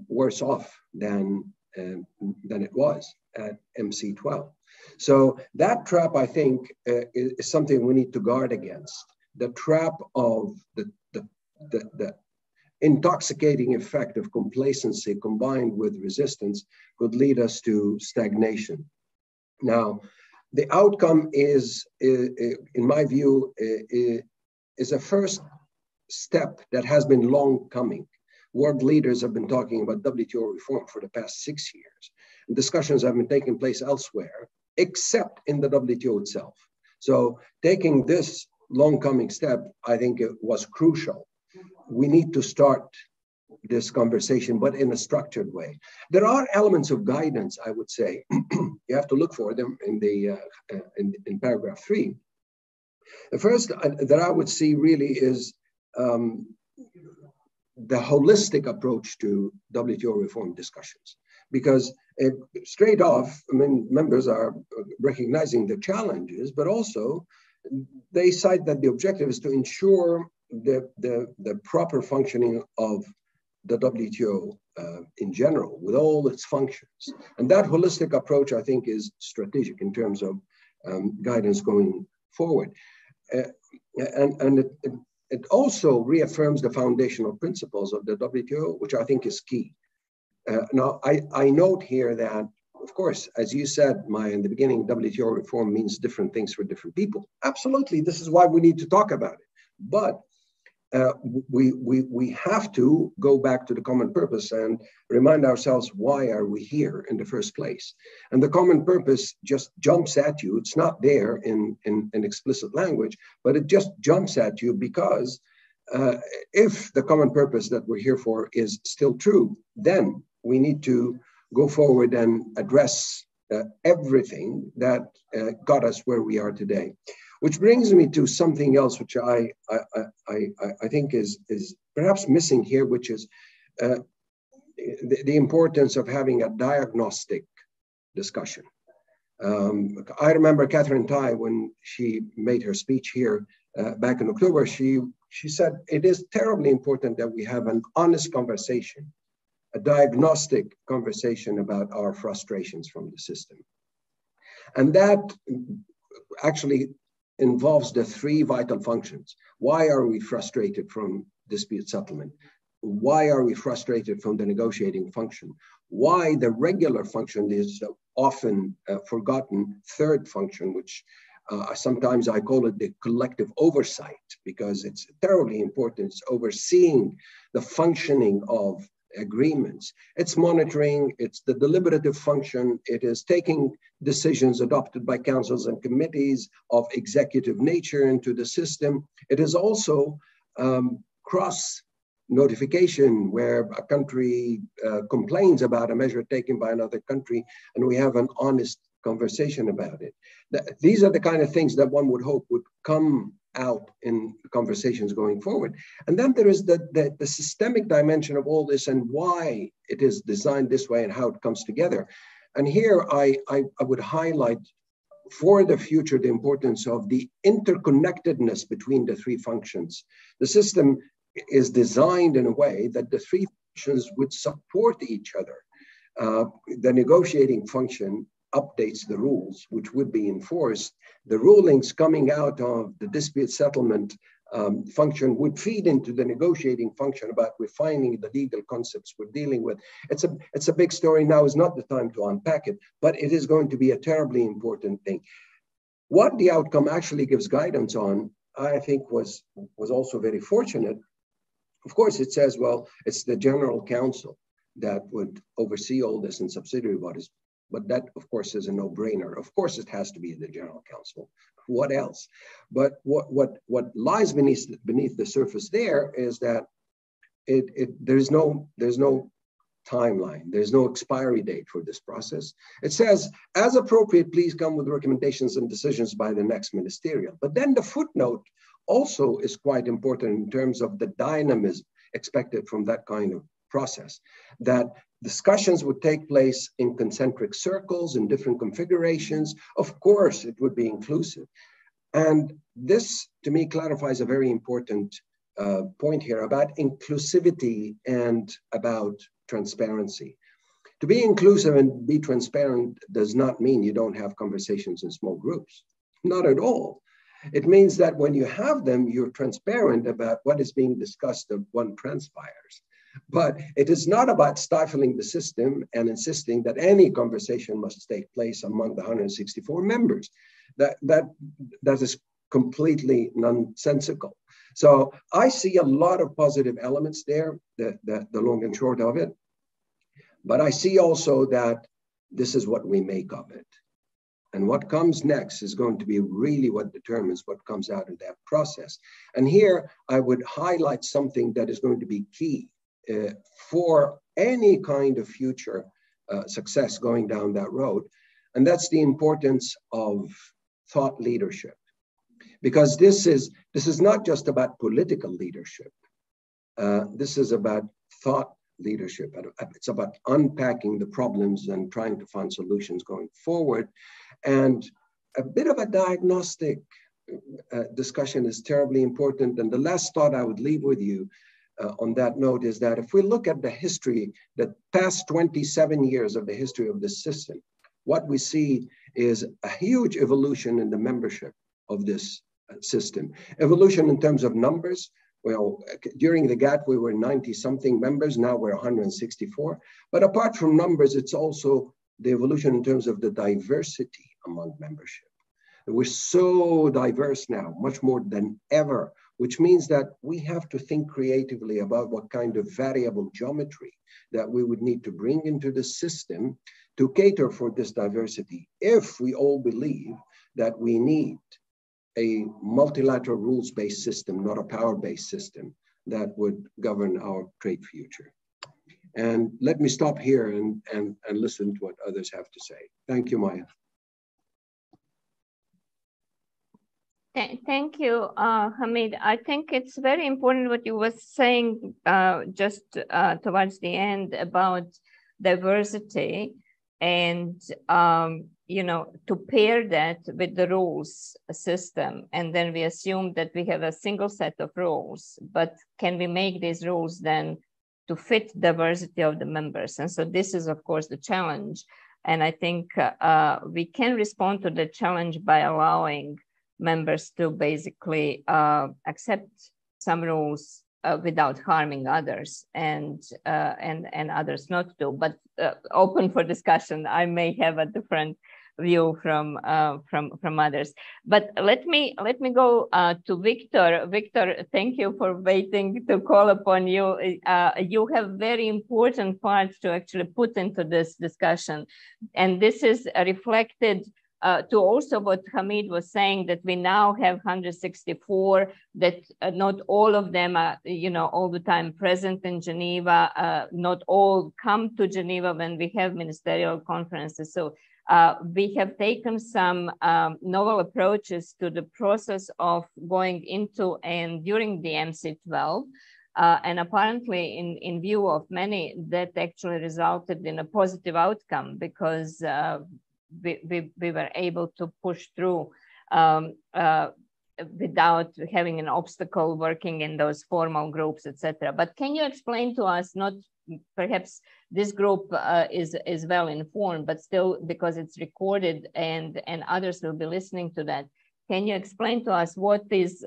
worse off than it was at MC12. So that trap, I think, is something we need to guard against. The trap of the intoxicating effect of complacency combined with resistance could lead us to stagnation. Now, the outcome is, in my view, is a first step that has been long coming. World leaders have been talking about WTO reform for the past 6 years. Discussions have been taking place elsewhere, except in the WTO itself. So taking this long coming step, I think it was crucial. We need to start this conversation, but in a structured way. There are elements of guidance, I would say. You have to look for them in the in paragraph 3. The first that I would see really is the holistic approach to WTO reform discussions, because straight off, I mean, members are recognizing the challenges, but also they cite that the objective is to ensure the proper functioning of the WTO in general, with all its functions. And that holistic approach, I think, is strategic in terms of guidance going forward. And it also reaffirms the foundational principles of the WTO, which I think is key. Now, I note here that, of course, as you said, Maya, in the beginning, WTO reform means different things for different people. Absolutely, this is why we need to talk about it. But we have to go back to the common purpose and remind ourselves, why are we here in the first place? And the common purpose just jumps at you. It's not there in explicit language, but it just jumps at you because if the common purpose that we're here for is still true, then we need to go forward and address everything that got us where we are today. Which brings me to something else, which I think is perhaps missing here, which is the importance of having a diagnostic discussion. I remember Catherine Tai, when she made her speech here back in October, she said, it is terribly important that we have an honest conversation, a diagnostic conversation about our frustrations from the system. And that actually involves the 3 vital functions. Why are we frustrated from dispute settlement? why are we frustrated from the negotiating function? Why the regular function is often forgotten third function, which sometimes I call it the collective oversight, because it's terribly important. It's overseeing the functioning of agreements. It's monitoring, it's the deliberative function, it is taking decisions adopted by councils and committees of executive nature into the system. It is also cross notification, where a country complains about a measure taken by another country, and we have an honest conversation about it. These are the kind of things that one would hope would come out in conversations going forward. And then there is the systemic dimension of all this and why it is designed this way and how it comes together. And here I would highlight for the future the importance of the interconnectedness between the three functions. The system is designed in a way that the three functions would support each other. The negotiating function updates the rules, which would be enforced. The rulings coming out of the dispute settlement function would feed into the negotiating function about refining the legal concepts we're dealing with. It's a big story. Now is not the time to unpack it, but it is going to be a terribly important thing. What the outcome actually gives guidance on, I think was also very fortunate. Of course, it says, well, it's the General Council that would oversee all this in subsidiary bodies. But that, of course, is a no-brainer. Of course, it has to be the General Council. What else? But what lies beneath the surface there is that there's no timeline. There's no expiry date for this process. It says, as appropriate, please come with recommendations and decisions by the next ministerial. But then the footnote also is quite important in terms of the dynamism expected from that kind of process, that discussions would take place in concentric circles in different configurations. Of course, it would be inclusive. And this, to me, clarifies a very important point here about inclusivity and about transparency. To be inclusive and be transparent does not mean you don't have conversations in small groups. Not at all. It means that when you have them, you're transparent about what is being discussed and what transpires. But it is not about stifling the system and insisting that any conversation must take place among the 164 members. That is completely nonsensical. So I see a lot of positive elements there, the long and short of it. But I see also that this is what we make of it. And what comes next is going to be really what determines what comes out of that process. And here I would highlight something that is going to be key for any kind of future success going down that road. And that's the importance of thought leadership. Because this is not just about political leadership. This is about thought leadership. It's about unpacking the problems and trying to find solutions going forward. And a bit of a diagnostic discussion is terribly important. And the last thought I would leave with you on that note is that if we look at the history, the past 27 years of the history of this system, what we see is a huge evolution in the membership of this system. Evolution in terms of numbers. Well, during the GATT, we were 90-something members. Now we're 164. But apart from numbers, it's also the evolution in terms of the diversity among membership. We're so diverse now, much more than ever, which means that we have to think creatively about what kind of variable geometry that we would need to bring into the system to cater for this diversity, if we all believe that we need a multilateral rules-based system, not a power-based system that would govern our trade future. And let me stop here and listen to what others have to say. Thank you, Maya. Thank you, Hamid. I think it's very important what you were saying just towards the end about diversity and, you know, to pair that with the rules system. And then we assume that we have a single set of rules, but can we make these rules then to fit diversity of the members? And so this is, of course, the challenge. And I think we can respond to the challenge by allowing members to basically accept some rules without harming others, and others not to. But open for discussion. I may have a different view from others. But let me go to Victor. Victor, thank you for waiting to call upon you. You have very important parts to actually put into this discussion, and this is reflected to also what Hamid was saying, that we now have 164, that not all of them are, all the time present in Geneva. Not all come to Geneva when we have ministerial conferences. So we have taken some novel approaches to the process of going into and during the MC12. And apparently, in view of many, that actually resulted in a positive outcome, because we were able to push through without having an obstacle working in those formal groups, etc. But can you explain to us, not perhaps this group is well informed, but still, because it's recorded and others will be listening to that, can you explain to us what is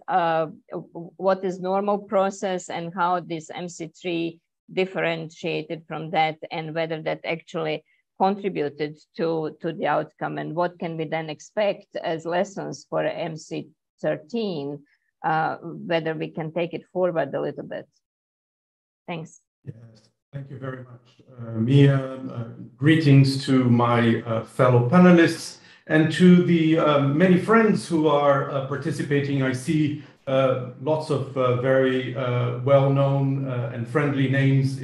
normal process and how this MC3 differentiated from that, and whether that actually contributed to the outcome, and what can we then expect as lessons for MC13, whether we can take it forward a little bit. Thanks. Yes, thank you very much, Mia. Greetings to my fellow panelists and to the many friends who are participating. I see lots of very well-known and friendly names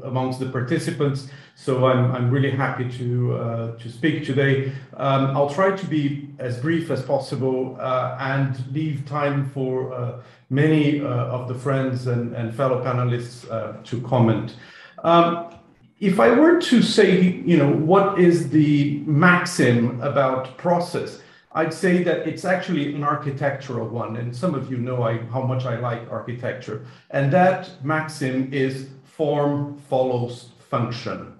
amongst the participants. So I'm really happy to speak today. I'll try to be as brief as possible and leave time for many of the friends and fellow panelists to comment. If I were to say, what is the maxim about process, I'd say that it's actually an architectural one. And some of you know how much I like architecture. And that maxim is form follows function.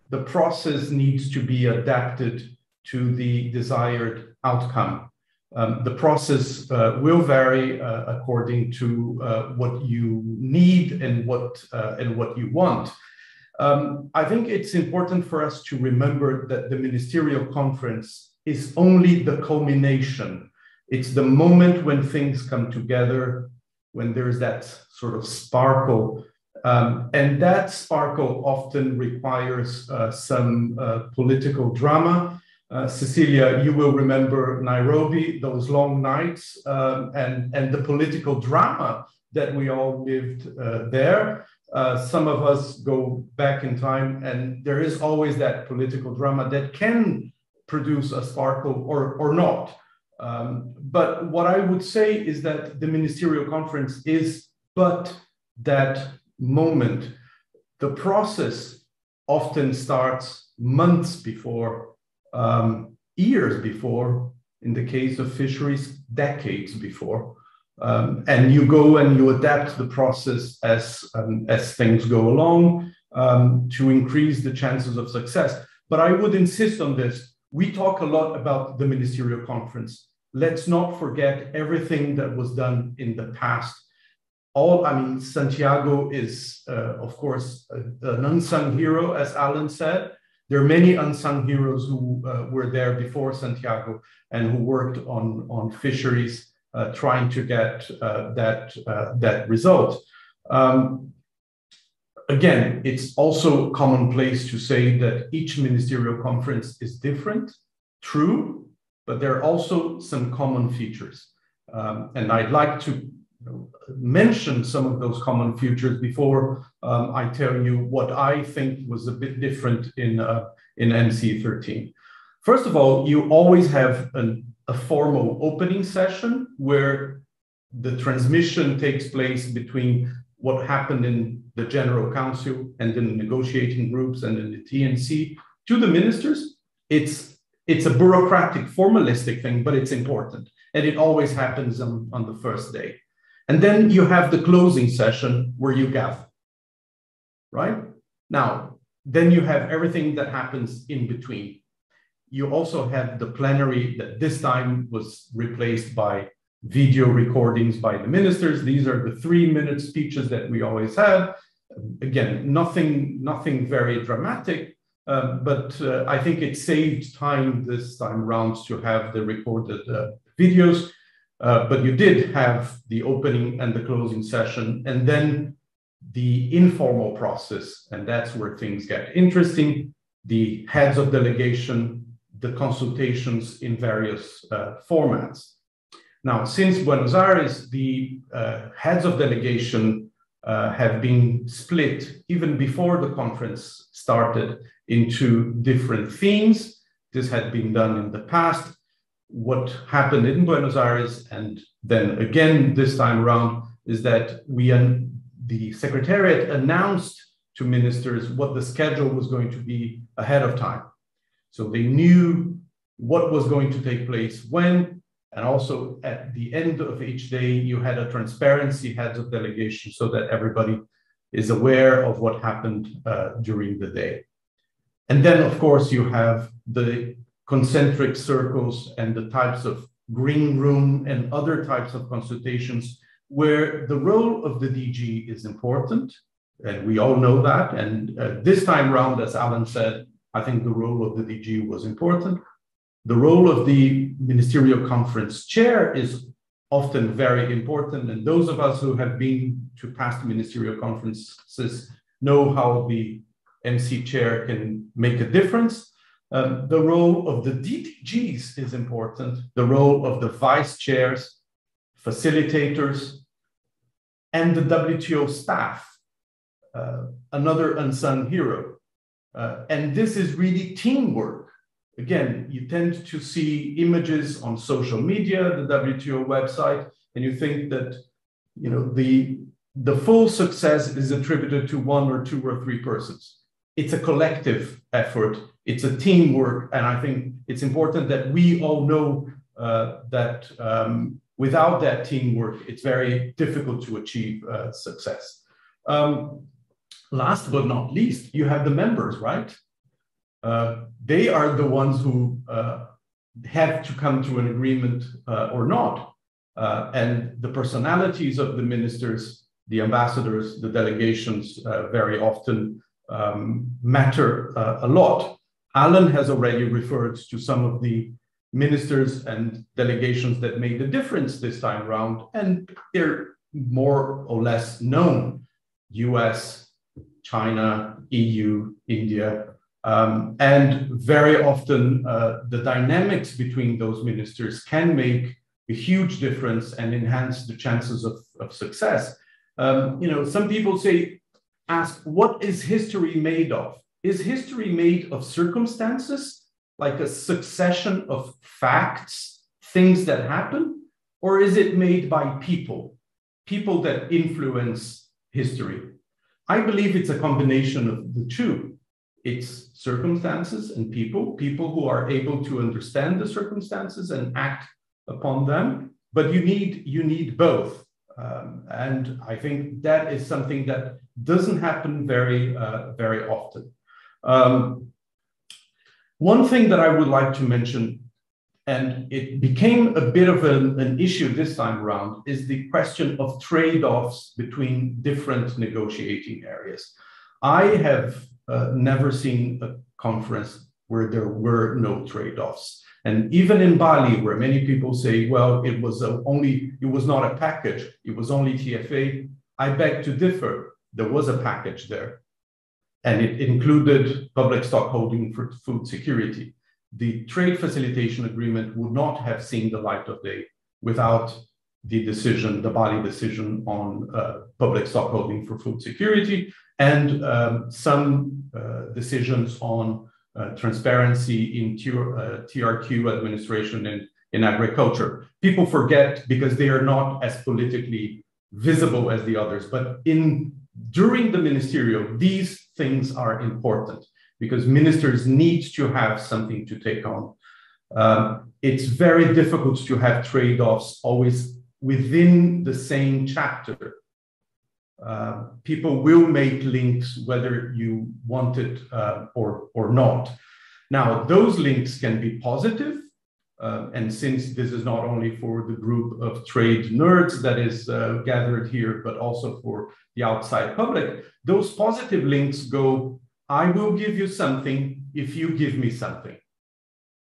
The process needs to be adapted to the desired outcome. The process will vary according to what you need and what you want. I think it's important for us to remember that the ministerial conference is only the culmination. It's the moment when things come together, when there's that sort of sparkle. And that sparkle often requires some political drama. Cecilia, you will remember Nairobi, those long nights, and the political drama that we all lived there. Some of us go back in time, and there is always that political drama that can produce a sparkle or not. But what I would say is that the ministerial conference is but that moment. The process often starts months before, years before, in the case of fisheries, decades before. And you go and you adapt the process as things go along to increase the chances of success. But I would insist on this. We talk a lot about the ministerial conference. Let's not forget everything that was done in the past. Santiago is, of course, an unsung hero, as Alan said. There are many unsung heroes who were there before Santiago and who worked on fisheries, trying to get that result. Again, it's also commonplace to say that each ministerial conference is different, true, but there are also some common features. And I'd like to mention some of those common features before I tell you what I think was a bit different in MC13. First of all, you always have a formal opening session where the transmission takes place between what happened in the General Council and in the negotiating groups and in the TNC to the ministers. It's a bureaucratic, formalistic thing, but it's important. And it always happens on the first day. And then you have the closing session where you gather, right? Now, then you have everything that happens in between. You also have the plenary that this time was replaced by video recordings by the ministers. These are the 3-minute speeches that we always had. Again, nothing very dramatic, but I think it saved time this time around to have the recorded videos. But you did have the opening and the closing session, and then the informal process, and that's where things get interesting. The heads of delegation, the consultations in various formats. Now, since Buenos Aires, the heads of delegation have been split even before the conference started into different themes. This had been done in the past. What happened in Buenos Aires, and then again this time around, is that the Secretariat announced to ministers what the schedule was going to be ahead of time. So they knew what was going to take place when, and also at the end of each day, you had a transparency heads of delegation so that everybody is aware of what happened during the day. And then, of course, you have the concentric circles and the types of green room and other types of consultations where the role of the DG is important. And we all know that. And this time around, as Alan said, I think the role of the DG was important. The role of the Ministerial Conference Chair is often very important. And those of us who have been to past ministerial conferences know how the MC Chair can make a difference. The role of the DDGs is important. The role of the Vice Chairs, facilitators, and the WTO staff, another unsung hero. And this is really teamwork. Again, you tend to see images on social media, the WTO website, and you think that the full success is attributed to 1 or 2 or 3 persons. It's a collective effort. It's a teamwork. And I think it's important that we all know that without that teamwork, it's very difficult to achieve success. Last but not least, you have the members, right? They are the ones who have to come to an agreement or not. And the personalities of the ministers, the ambassadors, the delegations very often matter a lot. Alan has already referred to some of the ministers and delegations that made a difference this time around, and they're more or less known. US, China, EU, India, and very often the dynamics between those ministers can make a huge difference and enhance the chances of success. Some people ask, what is history made of? Is history made of circumstances, like a succession of facts, things that happen? Or is it made by people that influence history? I believe it's a combination of the two. It's circumstances and people who are able to understand the circumstances and act upon them, but you need both. And I think that is something that doesn't happen very often. One thing that I would like to mention, and it became a bit of an issue this time around, is the question of trade-offs between different negotiating areas. I have never seen a conference where there were no trade-offs. And even in Bali, where many people say, well, it was not a package, it was only TFA, I beg to differ. There was a package there, and it included public stockholding for food security. The trade facilitation agreement would not have seen the light of day without the decision, the Bali decision on public stockholding for food security, and some decisions on transparency in TRQ administration in agriculture. People forget because they are not as politically visible as the others, but during the ministerial, these things are important because ministers need to have something to take on. It's very difficult to have trade-offs always within the same chapter. People will make links whether you want it or not. Now, those links can be positive And since this is not only for the group of trade nerds that is gathered here, but also for the outside public, those positive links go, I will give you something if you give me something.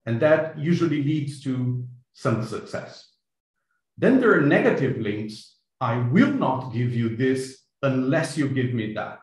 And that usually leads to some success. Then there are negative links. I will not give you this unless you give me that,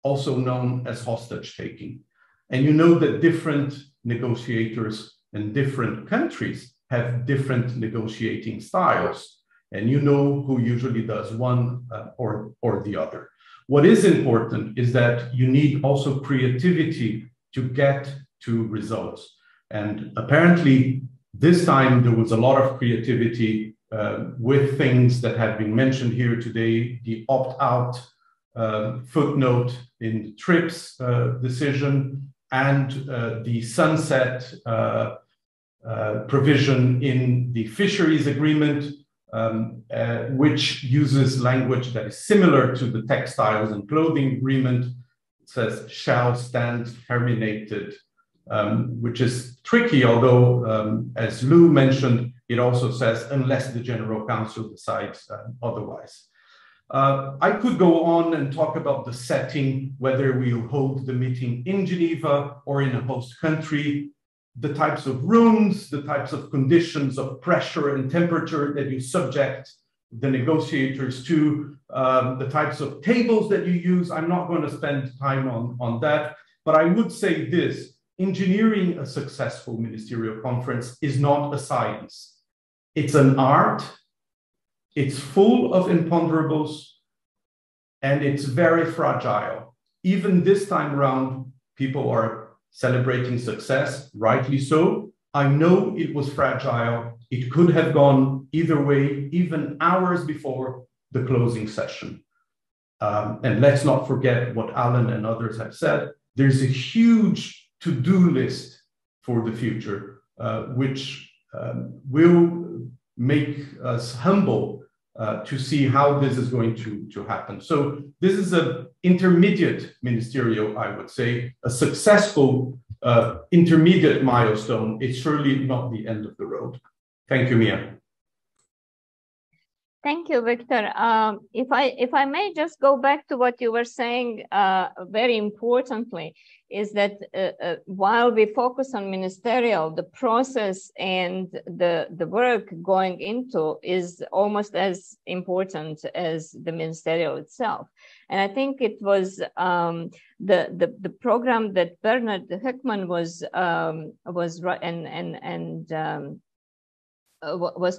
also known as hostage taking. And you know that different negotiators in different countries have different negotiating styles. And you know who usually does one or the other. What is important is that you need also creativity to get to results. And apparently, this time there was a lot of creativity with things that have been mentioned here today, the opt-out footnote in the TRIPS decision, and the sunset provision in the fisheries agreement, which uses language that is similar to the textiles and clothing agreement. It says, shall stand terminated, which is tricky, although, as Lou mentioned, it also says, unless the General Council decides otherwise. I could go on and talk about the setting, whether we hold the meeting in Geneva or in a host country, the types of rooms, the types of conditions of pressure and temperature that you subject the negotiators to, the types of tables that you use. I'm not going to spend time on that, but I would say this: engineering a successful ministerial conference is not a science. It's an art. It's full of imponderables, and it's very fragile. Even this time around, people are celebrating success, rightly so. I know it was fragile. It could have gone either way, even hours before the closing session. And let's not forget what Alan and others have said. There's a huge to-do list for the future, which will make us humble to see how this is going to happen. So this is an intermediate ministerial, I would say, a successful intermediate milestone. It's surely not the end of the road. Thank you, Mia. Thank you, Victor. If I may just go back to what you were saying, very importantly, is that while we focus on ministerial, the process and the work going into is almost as important as the ministerial itself. And I think it was the program that Bernard Heckman was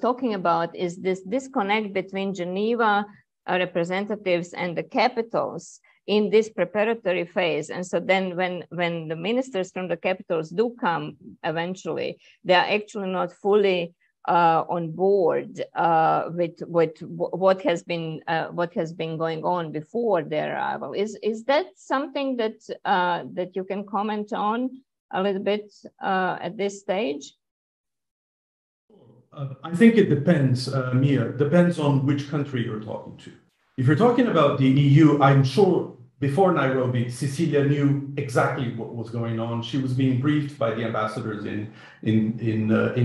talking about is this disconnect between Geneva representatives and the capitals in this preparatory phase. And so then when the ministers from the capitals do come eventually, they are actually not fully on board with what has been going on before their arrival. Is that something that you can comment on a little bit at this stage? I think it depends, Mia, depends on which country you're talking to. If you're talking about the EU, I'm sure before Nairobi, Cecilia knew exactly what was going on. She was being briefed by the ambassadors in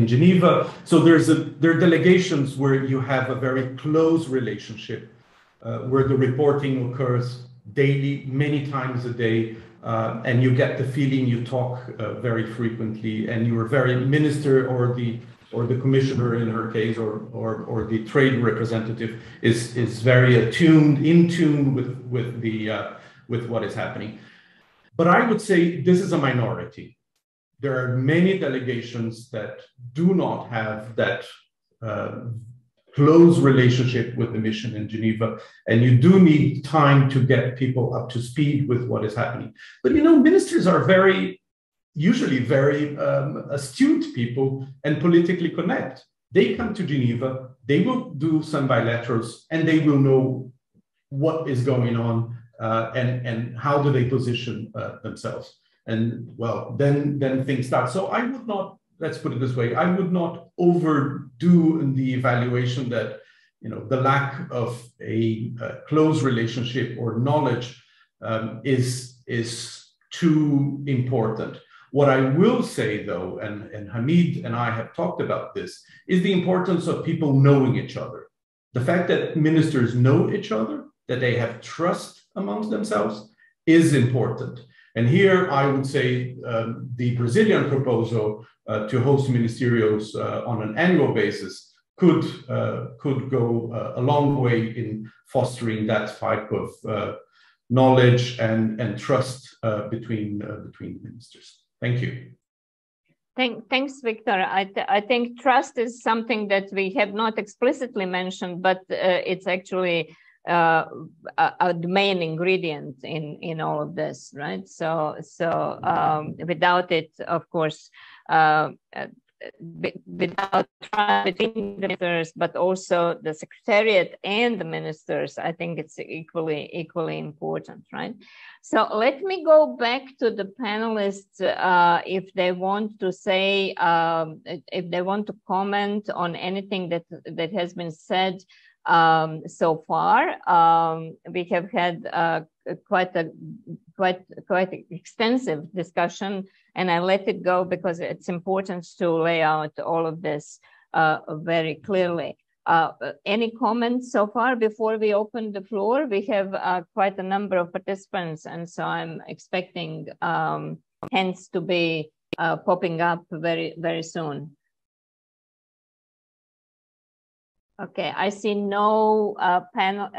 Geneva. So there are delegations where you have a very close relationship, where the reporting occurs daily, many times a day, and you get the feeling you talk very frequently, and you are very minister or the commissioner in her case, or the trade representative is very in tune with what is happening. But I would say this is a minority. There are many delegations that do not have that close relationship with the mission in Geneva, and you do need time to get people up to speed with what is happening. But you know, ministers are usually very astute people and politically connect. They come to Geneva, they will do some bilaterals, and they will know what is going on and how do they position themselves. And well, then things start. So I would not, let's put it this way, I would not overdo the evaluation that, you know, the lack of a close relationship or knowledge is too important. What I will say, though, and Hamid and I have talked about this, is the importance of people knowing each other. The fact that ministers know each other, that they have trust amongst themselves, is important. And here I would say the Brazilian proposal to host ministerials on an annual basis could go a long way in fostering that type of knowledge and trust between ministers. Thank you. Thanks, Victor. I think trust is something that we have not explicitly mentioned, but it's actually the main ingredient in all of this, right? So without it, of course, without trust between the ministers, but also the secretariat and the ministers, I think it's equally important, right? So let me go back to the panelists if they want to say, if they want to comment on anything that has been said so far. We have had quite extensive discussion, and I let it go because it's important to lay out all of this very clearly. Any comments so far before we open the floor? We have quite a number of participants, and so I'm expecting hands to be popping up very soon. Okay, I see no panel.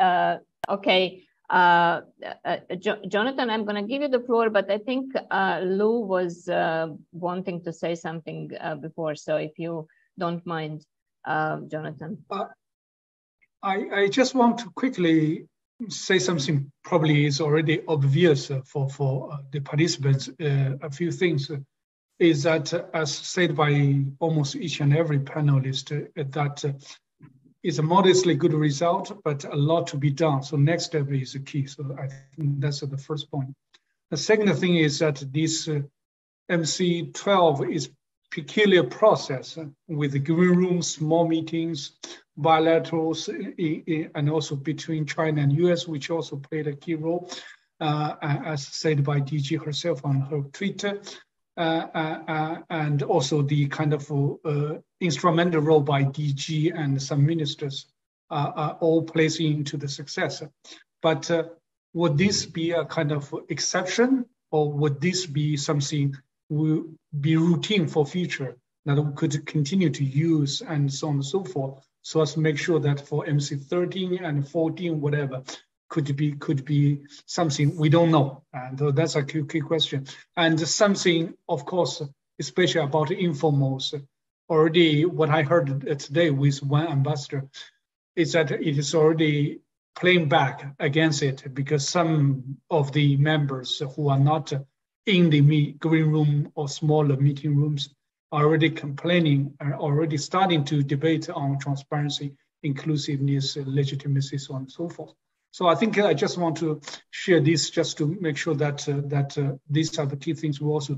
Okay, Jonathan, I'm going to give you the floor, but I think Lou was wanting to say something before, so if you don't mind, Jonathan. I just want to quickly say something probably is already obvious for the participants. A few things is that, as said by almost each and every panelist, that it's a modestly good result, but a lot to be done. So next step is the key. So I think that's the first point. The second thing is that this MC12 is peculiar process with the green room, small meetings, bilaterals, and also between China and US, which also played a key role, as said by DG herself on her Twitter. And also the kind of instrumental role by DG and some ministers are all placing into the success. But would this be a kind of exception, or would this be something will be routine for future that we could continue to use and so on and so forth, so as to make sure that for MC13 and 14, whatever, could be something we don't know, and that's a key question. And something, of course, especially about informals. Already, what I heard today with one ambassador is that it is already playing back against it, because some of the members who are not in the green room or smaller meeting rooms are already complaining and already starting to debate on transparency, inclusiveness, legitimacy, so on and so forth. So I think I just want to share this just to make sure that these are the key things we also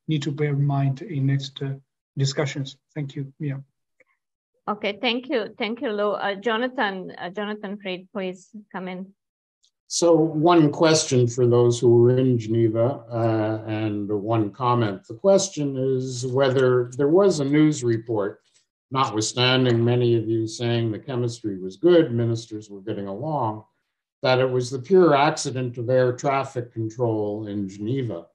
need to bear in mind in next discussions. Thank you, Mia. Okay, thank you, Lou. Jonathan Fried, please come in. So one question for those who were in Geneva and one comment. The question is whether there was a news report, notwithstanding many of you saying the chemistry was good, ministers were getting along, that it was the pure accident of air traffic control in Geneva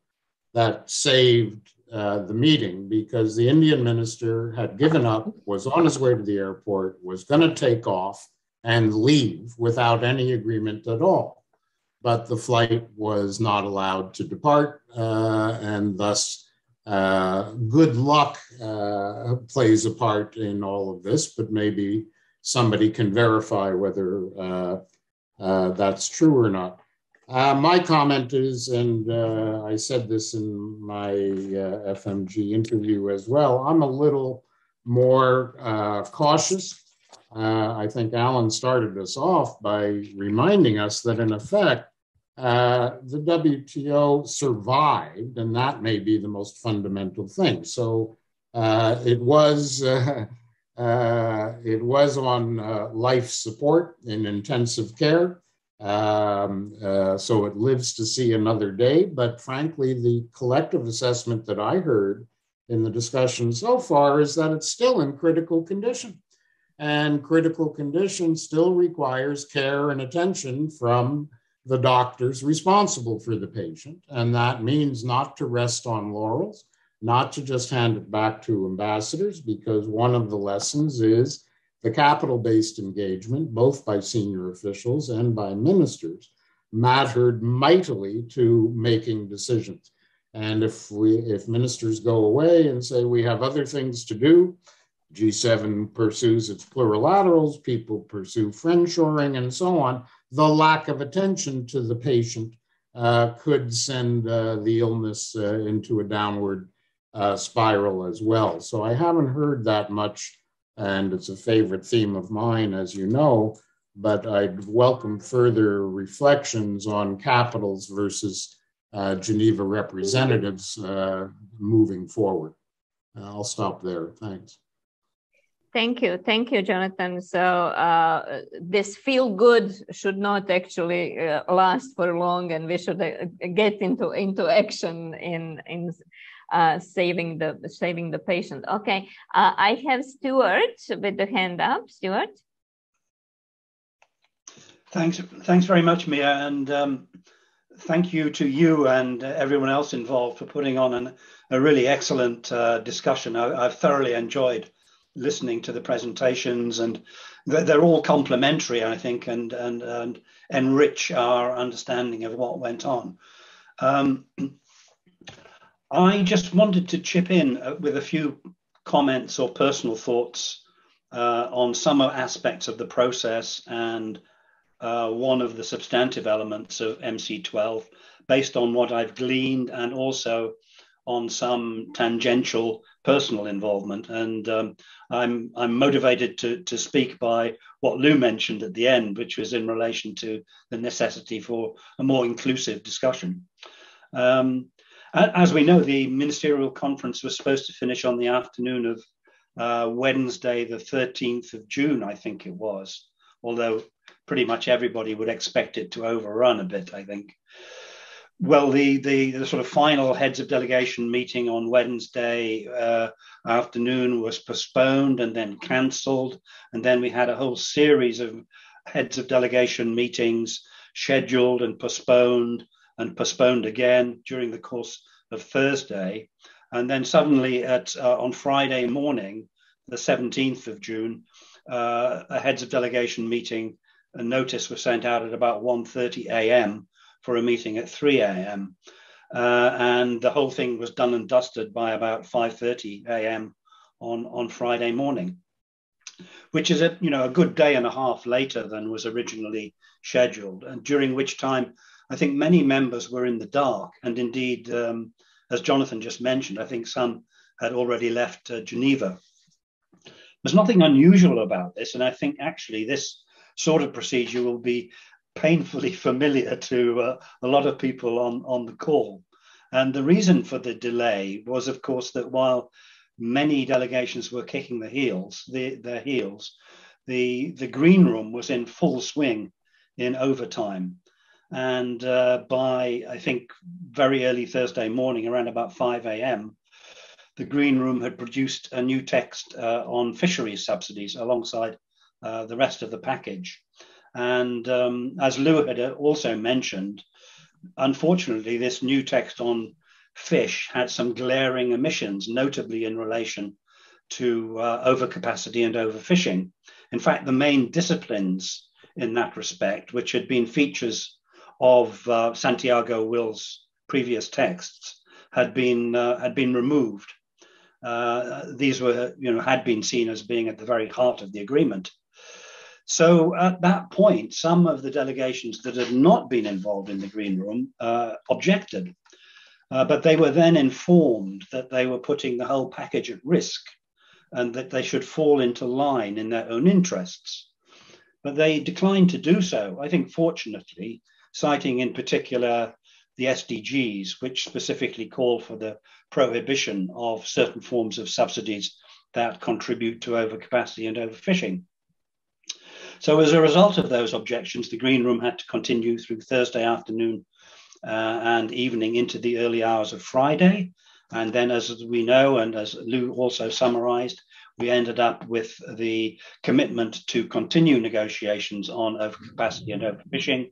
that saved the meeting, because the Indian minister had given up, was on his way to the airport, was going to take off and leave without any agreement at all. But the flight was not allowed to depart, and thus good luck plays a part in all of this, but maybe somebody can verify whether that's true or not. My comment is, and I said this in my FMG interview as well, I'm a little more cautious. I think Alan started us off by reminding us that in effect, the WTO survived, and that may be the most fundamental thing. So it was on life support in intensive care. So it lives to see another day. But frankly, the collective assessment that I heard in the discussion so far is that it's still in critical condition. And critical condition still requires care and attention from the doctors responsible for the patient. And that means not to rest on laurels, not to just hand it back to ambassadors, because one of the lessons is the capital-based engagement, both by senior officials and by ministers, mattered mightily to making decisions. And if ministers go away and say we have other things to do, G7 pursues its plurilaterals, people pursue friendshoring and so on, the lack of attention to the patient could send the illness into a downward spiral as well. So I haven't heard that much, and it's a favorite theme of mine, as you know, but I'd welcome further reflections on capitals versus Geneva representatives moving forward. I'll stop there. Thanks. Thank you, Jonathan. So this feel good should not actually last for long, and we should get into action in saving the patient. Okay, I have Stuart with the hand up. Stuart. Thanks very much, Mia, and thank you to you and everyone else involved for putting on a really excellent discussion. I've thoroughly enjoyed listening to the presentations, and they're all complementary, I think, and enrich our understanding of what went on. I just wanted to chip in with a few comments or personal thoughts on some aspects of the process and one of the substantive elements of MC12, based on what I've gleaned and also on some tangential personal involvement. And I'm motivated to speak by what Lou mentioned at the end, which was in relation to the necessity for a more inclusive discussion. As we know, the ministerial conference was supposed to finish on the afternoon of Wednesday, the 13th of June, I think it was, although pretty much everybody would expect it to overrun a bit, I think. Well, the sort of final heads of delegation meeting on Wednesday afternoon was postponed and then cancelled. And then we had a whole series of heads of delegation meetings scheduled and postponed again during the course of Thursday. And then suddenly on Friday morning, the 17th of June, a heads of delegation meeting, a notice was sent out at about 1:30 a.m. for a meeting at 3 a.m. And the whole thing was done and dusted by about 5:30 a.m. on Friday morning, which is a good day and a half later than was originally scheduled, and during which time I think many members were in the dark. And indeed, as Jonathan just mentioned, I think some had already left Geneva. There's nothing unusual about this, and I think actually this sort of procedure will be painfully familiar to a lot of people on the call. And the reason for the delay was, of course, that while many delegations were kicking their heels, the green room was in full swing in overtime. And by, I think, very early Thursday morning, around about 5 a.m., the green room had produced a new text on fisheries subsidies alongside the rest of the package. And as Lou had also mentioned, unfortunately, this new text on fish had some glaring omissions, notably in relation to overcapacity and overfishing. In fact, the main disciplines in that respect, which had been features of Santiago Will's previous texts, had been removed. These were, had been seen as being at the very heart of the agreement. So at that point, some of the delegations that had not been involved in the green room objected, but they were then informed that they were putting the whole package at risk and that they should fall into line in their own interests. But they declined to do so, I think, fortunately, citing in particular the SDGs, which specifically call for the prohibition of certain forms of subsidies that contribute to overcapacity and overfishing. So as a result of those objections, the Green Room had to continue through Thursday afternoon and evening into the early hours of Friday. And then, as we know, and as Lou also summarized, we ended up with the commitment to continue negotiations on overcapacity and overfishing,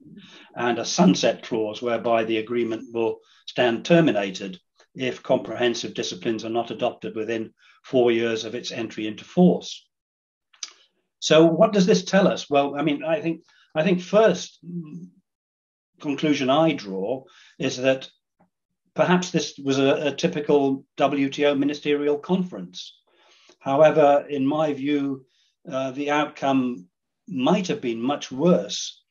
and a sunset clause whereby the agreement will stand terminated if comprehensive disciplines are not adopted within 4 years of its entry into force. So what does this tell us? Well, I mean, I think first conclusion I draw is that perhaps this was a typical WTO ministerial conference. However, in my view, the outcome might have been much worse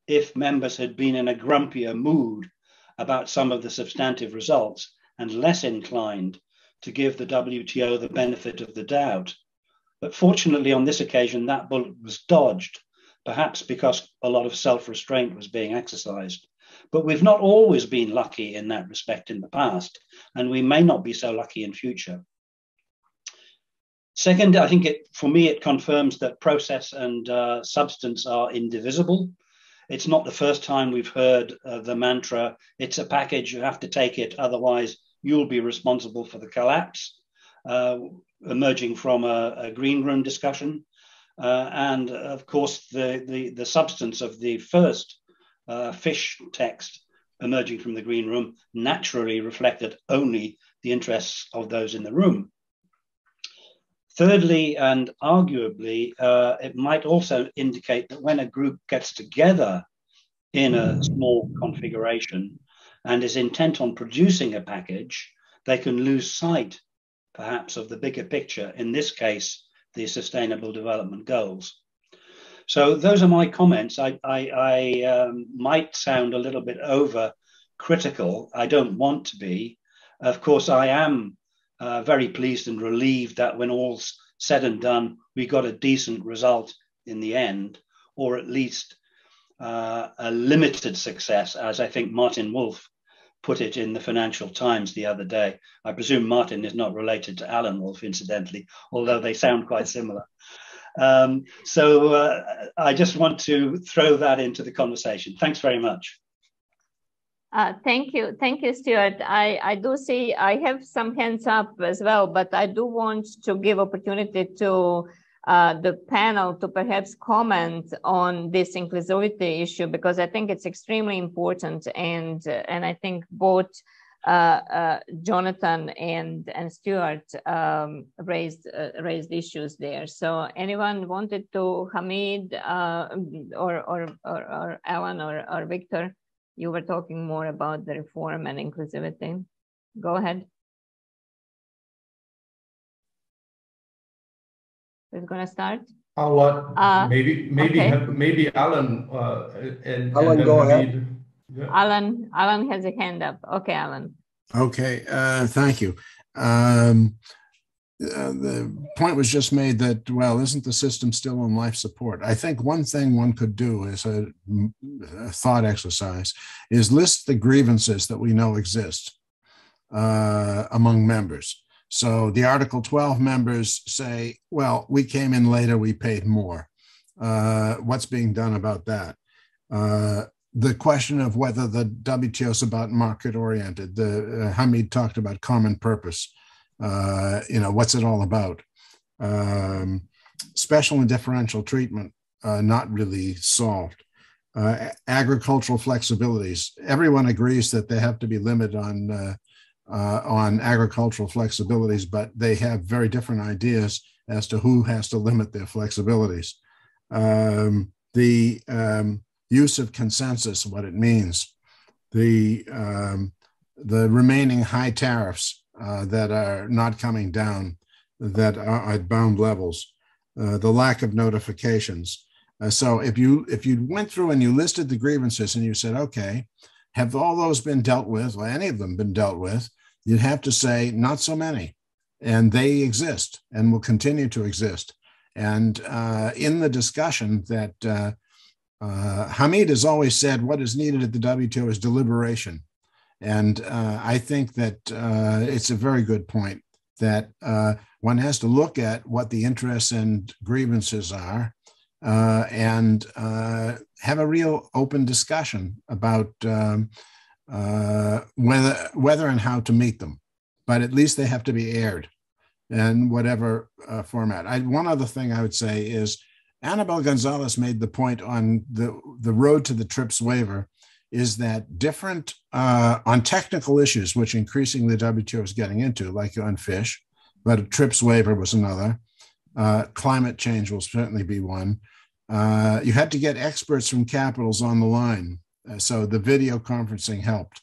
if members had been in a grumpier mood about some of the substantive results and less inclined to give the WTO the benefit of the doubt. But fortunately, on this occasion, that bullet was dodged, perhaps because a lot of self-restraint was being exercised. But we've not always been lucky in that respect in the past, and we may not be so lucky in future. Second, I think for me, it confirms that process and substance are indivisible. It's not the first time we've heard the mantra, it's a package, you have to take it, otherwise you'll be responsible for the collapse, emerging from a Green Room discussion. And of course, the substance of the first fish text emerging from the Green Room naturally reflected only the interests of those in the room. Thirdly, and arguably, it might also indicate that when a group gets together in a small configuration and is intent on producing a package, they can lose sight, perhaps, of the bigger picture, in this case, the Sustainable Development Goals. So those are my comments. I might sound a little bit over-critical. I don't want to be. Of course, I am very pleased and relieved that when all's said and done, we got a decent result in the end, or at least a limited success, as I think Martin Wolff put it in the Financial Times the other day. I presume Martin is not related to Alan Wolff, incidentally, although they sound quite similar. So I just want to throw that into the conversation. Thanks very much. Thank you, Stuart. I do see I have some hands up as well, but I do want to give opportunity to the panel to perhaps comment on this inclusivity issue, because I think it's extremely important, and I think both Jonathan and Stuart raised issues there. So anyone wanted to, Hamid or Alan or Victor? You were talking more about the reform and inclusivity. Go ahead. Who's going to start? I'll let maybe Alan and Alan, then go Hamid. ahead. Yeah. Alan has a hand up. Okay, Alan. Okay, thank you. The point was just made that, well, isn't the system still on life support? I think one thing one could do as a thought exercise is list the grievances that we know exist among members. So the Article 12 members say, well, we came in later, we paid more. What's being done about that? The question of whether the WTO is about market-oriented. Hamid talked about common purpose. What's it all about? Special and differential treatment, not really solved. Agricultural flexibilities. Everyone agrees that they have to be limited on agricultural flexibilities, but they have very different ideas as to who has to limit their flexibilities. The use of consensus, what it means. The remaining high tariffs that are not coming down, that are at bound levels, the lack of notifications. So if you went through and you listed the grievances and you said, okay, have all those been dealt with, or any of them been dealt with, you'd have to say not so many, and they exist and will continue to exist. And in the discussion that Hamid has always said, what is needed at the WTO is deliberation. And I think that it's a very good point that one has to look at what the interests and grievances are and have a real open discussion about whether and how to meet them. But at least they have to be aired in whatever format. One other thing I would say is Annabel Gonzalez made the point on the road to the TRIPS waiver is that different, on technical issues, which increasingly the WTO is getting into, like on fish, but a TRIPS waiver was another. Climate change will certainly be one. You had to get experts from capitals on the line. So the video conferencing helped.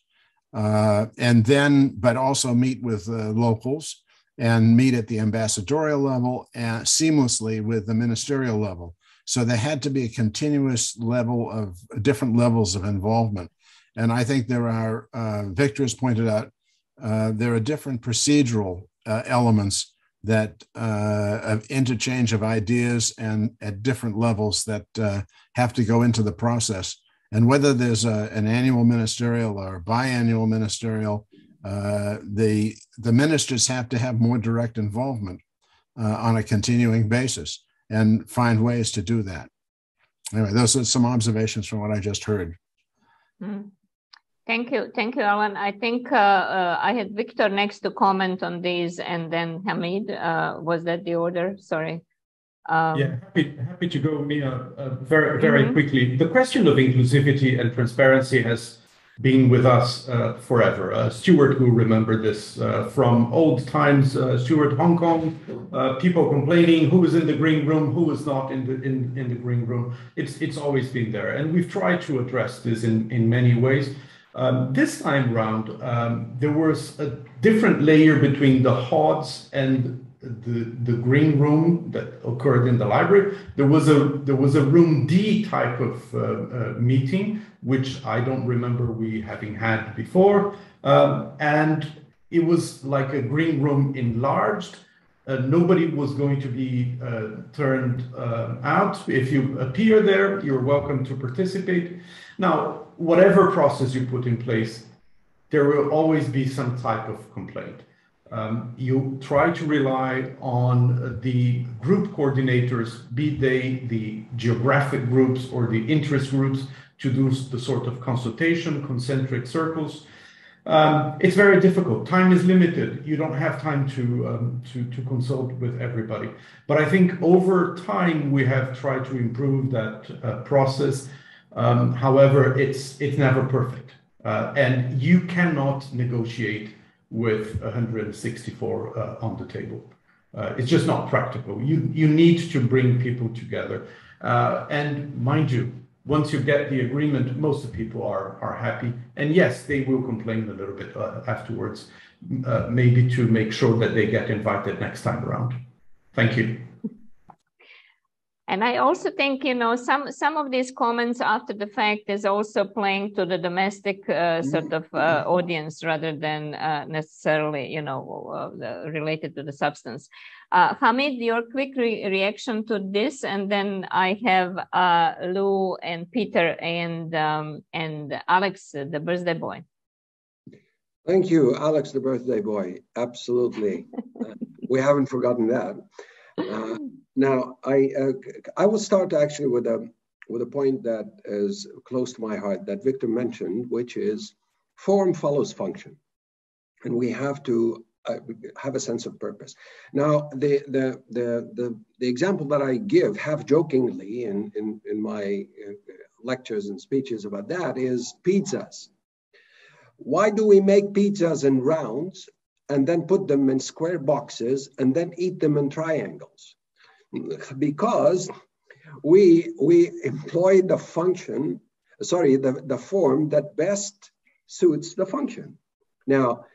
And then, but also meet with locals and meet at the ambassadorial level and seamlessly with the ministerial level. So there had to be a continuous level of different levels of involvement. And I think there are, Victor has pointed out, there are different procedural elements that of interchange of ideas and at different levels that have to go into the process. And whether there's an annual ministerial or biannual ministerial, the ministers have to have more direct involvement on a continuing basis and find ways to do that. Anyway, those are some observations from what I just heard. Mm. Thank you, Alan. I think I had Victor next to comment on these, and then Hamid. Was that the order? Sorry. Yeah, happy to go, Mia, very quickly. The question of inclusivity and transparency has been with us forever. Stuart will remember this from old times. Stuart, Hong Kong, people complaining who was in the green room, who was not in the green room. It's always been there, and we've tried to address this in many ways. This time round, there was a different layer between the HODs and the green room that occurred in the library. There was a room D type of meeting, which I don't remember we having had before, and it was like a green room enlarged. Nobody was going to be turned out. If you appear there, you're welcome to participate. Now, whatever process you put in place, there will always be some type of complaint. You try to rely on the group coordinators, be they the geographic groups or the interest groups, to do the sort of consultation, concentric circles. It's very difficult. Time is limited. You don't have time to consult with everybody. But I think over time we have tried to improve that process. However, it's never perfect, and you cannot negotiate with 164 on the table. It's just not practical. You need to bring people together, and mind you, once you get the agreement, most of the people are happy. And yes, they will complain a little bit afterwards, maybe to make sure that they get invited next time around. Thank you. And I also think, some of these comments after the fact is also playing to the domestic sort of audience rather than necessarily, related to the substance. Hamid, your quick reaction to this, and then I have Lou and Peter and Alex, the birthday boy. Thank you, Alex, the birthday boy. Absolutely, we haven't forgotten that. Now, I will start actually with a point that is close to my heart that Victor mentioned, which is form follows function, and we have to have a sense of purpose. Now, the example that I give half jokingly in my lectures and speeches about that is pizzas. Why do we make pizzas in rounds and then put them in square boxes and then eat them in triangles? Because we employ the function, the form that best suits the function. Now,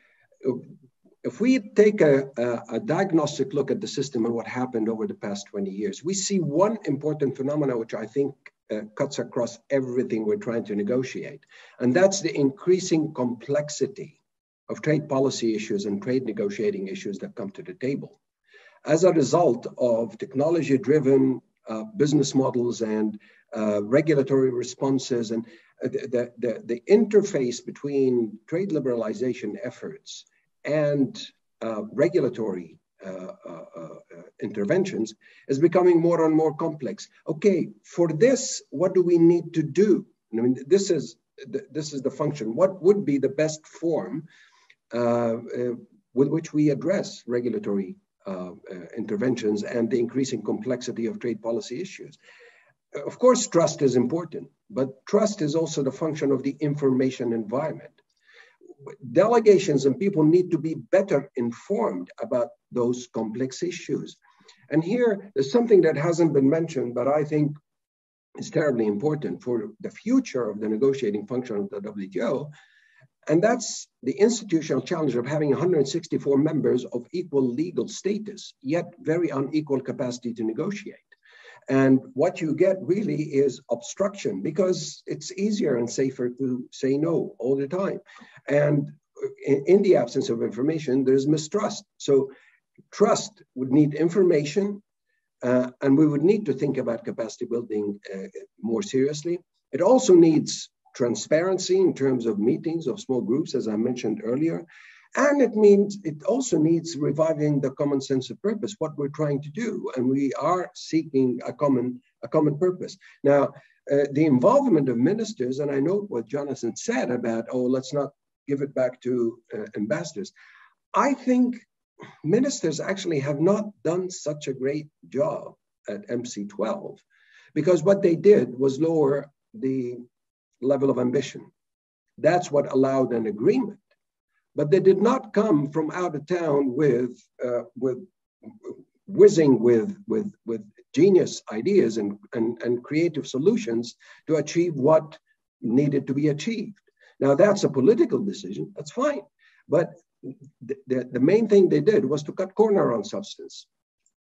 if we take a diagnostic look at the system and what happened over the past 20 years, we see one important phenomenon which I think cuts across everything we're trying to negotiate, and that's the increasing complexity of trade policy issues and trade negotiating issues that come to the table as a result of technology-driven business models and regulatory responses, and the interface between trade liberalization efforts and regulatory interventions is becoming more and more complex. Okay, for this, what do we need to do? I mean, this is the function. What would be the best form with which we address regulatory interventions and the increasing complexity of trade policy issues? Of course, trust is important, but trust is also the function of the information environment. Delegations and people need to be better informed about those complex issues. And here, there's something that hasn't been mentioned, but I think is terribly important for the future of the negotiating function of the WTO, and that's the institutional challenge of having 164 members of equal legal status, yet very unequal capacity to negotiate. And what you get really is obstruction, because it's easier and safer to say no all the time. And in the absence of information, there's mistrust. So trust would need information, and we would need to think about capacity building more seriously. It also needs transparency in terms of meetings of small groups, as I mentioned earlier. And it also needs reviving the common sense of purpose, what we're trying to do. And we are seeking a common purpose. Now, the involvement of ministers, and I note what Jonathan said about, oh, let's not give it back to ambassadors. I think ministers actually have not done such a great job at MC12, because what they did was lower the level of ambition. That's what allowed an agreement. But they did not come from out of town with whizzing with genius ideas and creative solutions to achieve what needed to be achieved. Now that's a political decision, that's fine. But the main thing they did was to cut corner on substance.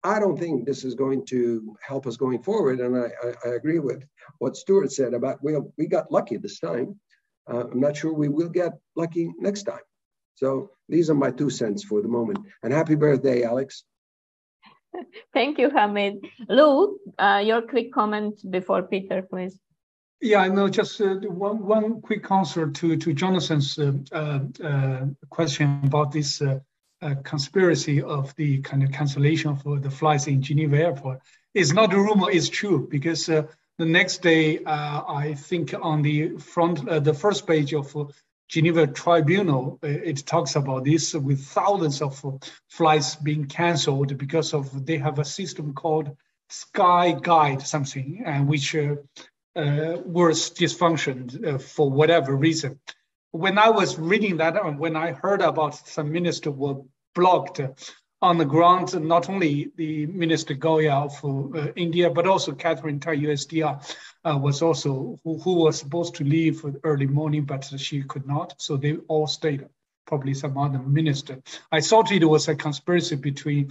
I don't think this is going to help us going forward. And I agree with what Stuart said about, we got lucky this time. I'm not sure we will get lucky next time. So these are my 2 cents for the moment. And happy birthday, Alex. Thank you, Hamid. Lou, your quick comment before Peter, please. Yeah, no, just one quick answer to Jonathan's question about this conspiracy of the kind of cancellation for the flights in Geneva airport. It's not a rumor, it's true, because the next day, I think on the first page of Geneva Tribunal, it talks about this with thousands of flights being canceled because of they have a system called Sky Guide something, and which was dysfunctioned for whatever reason. When I was reading that, and when I heard about some ministers were blocked on the ground, not only the Minister Goya of India, but also Catherine Tai, USDR, was also, who was supposed to leave early morning, but she could not. So they all stayed, probably some other minister. I thought it was a conspiracy between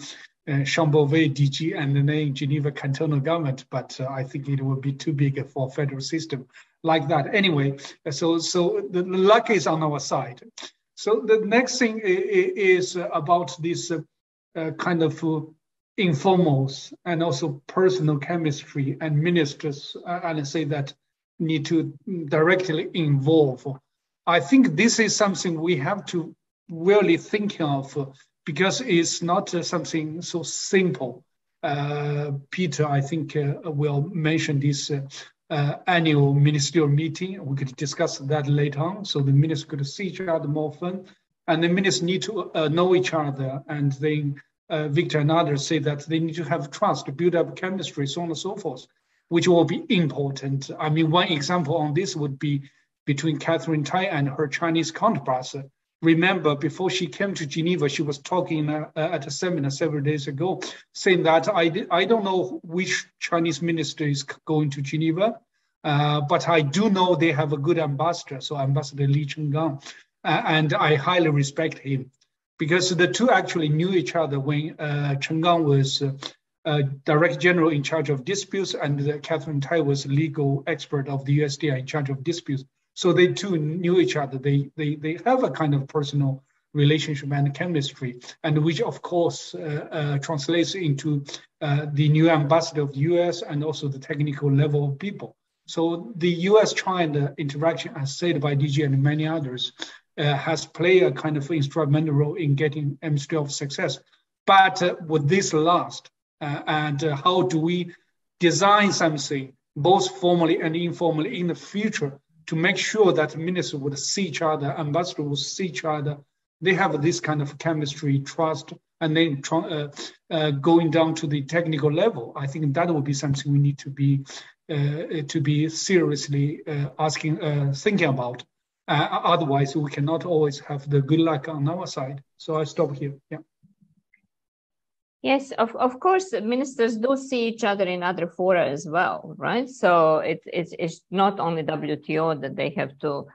Chambouvet, DG, and the Geneva cantonal government, but I think it would be too big for a federal system like that. Anyway, so the luck is on our side. So the next thing is about this kind of informals and also personal chemistry, and ministers, and I say that need to directly involve. I think this is something we have to really think of, because it's not something so simple. Peter, I think, will mention this annual ministerial meeting. We could discuss that later on, so the ministers could see each other more often, and the ministers need to know each other, and then Victor and others say that they need to have trust to build up chemistry, so on and so forth, which will be important. I mean, one example on this would be between Catherine Tai and her Chinese counterparts. Remember, before she came to Geneva, she was talking at a seminar several days ago, saying that I don't know which Chinese minister is going to Geneva, but I do know they have a good ambassador, so Ambassador Li Chenggang, and I highly respect him, because the two actually knew each other when Chenggang was Director General in charge of disputes, and Catherine Tai was legal expert of the USDR in charge of disputes. So they two knew each other. They have a kind of personal relationship and chemistry, and which of course translates into the new ambassador of the US and also the technical level of people. So the US-China interaction, as said by DG and many others, has played a kind of instrumental role in getting MC12 success. But would this last? and how do we design something both formally and informally in the future to make sure that ministers would see each other, ambassadors would see each other. They have this kind of chemistry, trust, and then going down to the technical level. I think that would be something we need to be seriously thinking about. Otherwise, we cannot always have the good luck on our side. So I stop here. Yeah. Yes, of course, ministers do see each other in other fora as well, right? So it's not only WTO that they have to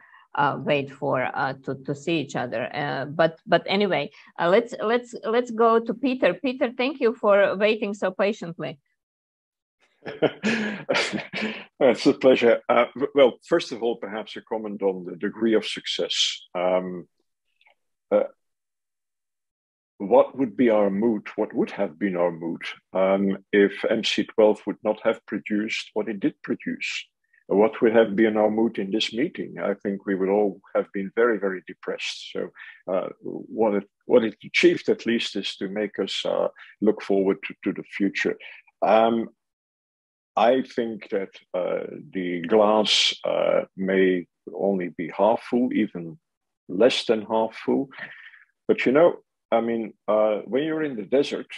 wait for to see each other. But anyway, let's go to Peter. Peter, thank you for waiting so patiently. It's a pleasure. Well, first of all, perhaps a comment on the degree of success. What would be our mood? What would have been our mood if MC12 would not have produced what it did produce? What would have been our mood in this meeting? I think we would all have been very, very depressed. So what it achieved at least is to make us look forward to the future. I think that the glass may only be half full, even less than half full. But you know, I mean, when you're in the desert,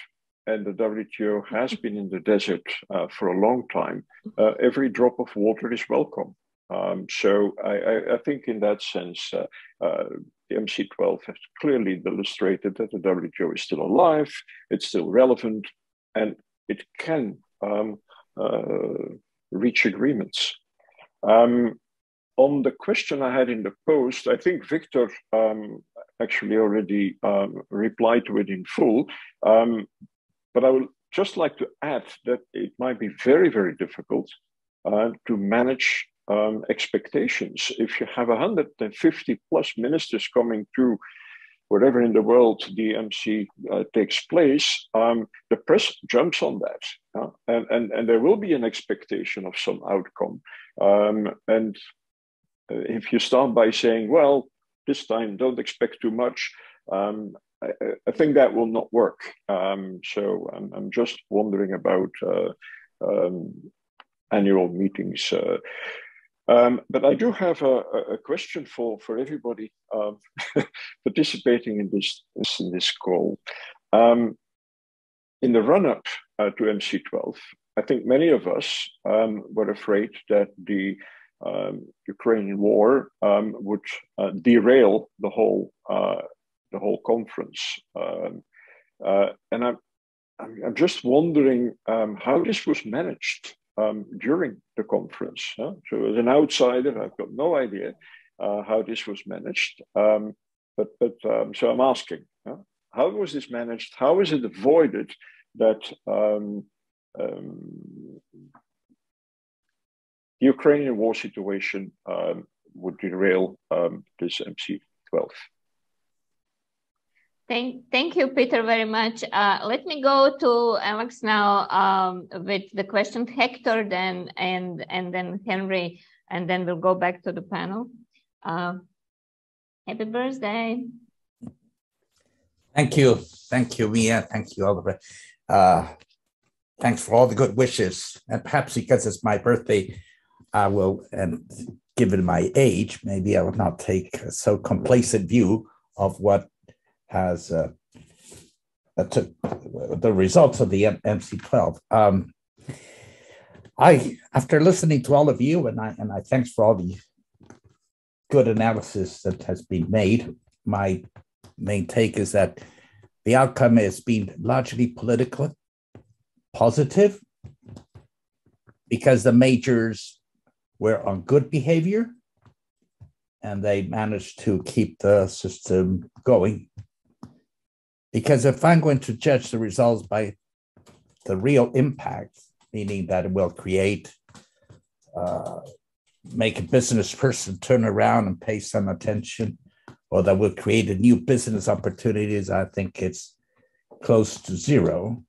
and the WTO has been in the desert for a long time, every drop of water is welcome. So I think in that sense, the MC12 has clearly illustrated that the WTO is still alive, it's still relevant, and it can reach agreements. On the question I had in the post, I think Victor actually already replied to it in full. But I would just like to add that it might be very, very difficult to manage expectations. If you have 150 plus ministers coming to wherever in the world the MC takes place, the press jumps on that. And there will be an expectation of some outcome. And if you start by saying, well, this time don't expect too much, I think that will not work. So I'm just wondering about annual meetings. But I do have a question for everybody participating in this call. In the run-up to MC12, I think many of us were afraid that the Ukrainian war would derail the whole conference, and I'm just wondering how this was managed during the conference. So as an outsider, I've got no idea how this was managed. So I'm asking, how was this managed? How is it avoided that the Ukrainian war situation would derail this MC12? Thank you, Peter, very much. Let me go to Alex now with the question, Hector, then and then Henry, and then we'll go back to the panel. Happy birthday! Thank you, Mia. Thank you, Oliver. Thanks for all the good wishes. And perhaps because it's my birthday, I will, and given my age, maybe I will not take a so complacent view of what has the results of the MC12. After listening to all of you, and I thanks for all the good analysis that has been made, my main take is that the outcome has been largely political, positive, because the majors were on good behavior and they managed to keep the system going. Because if I'm going to judge the results by the real impact, meaning that it will create, make a business person turn around and pay some attention, or that will create a new business opportunities, I think it's close to zero.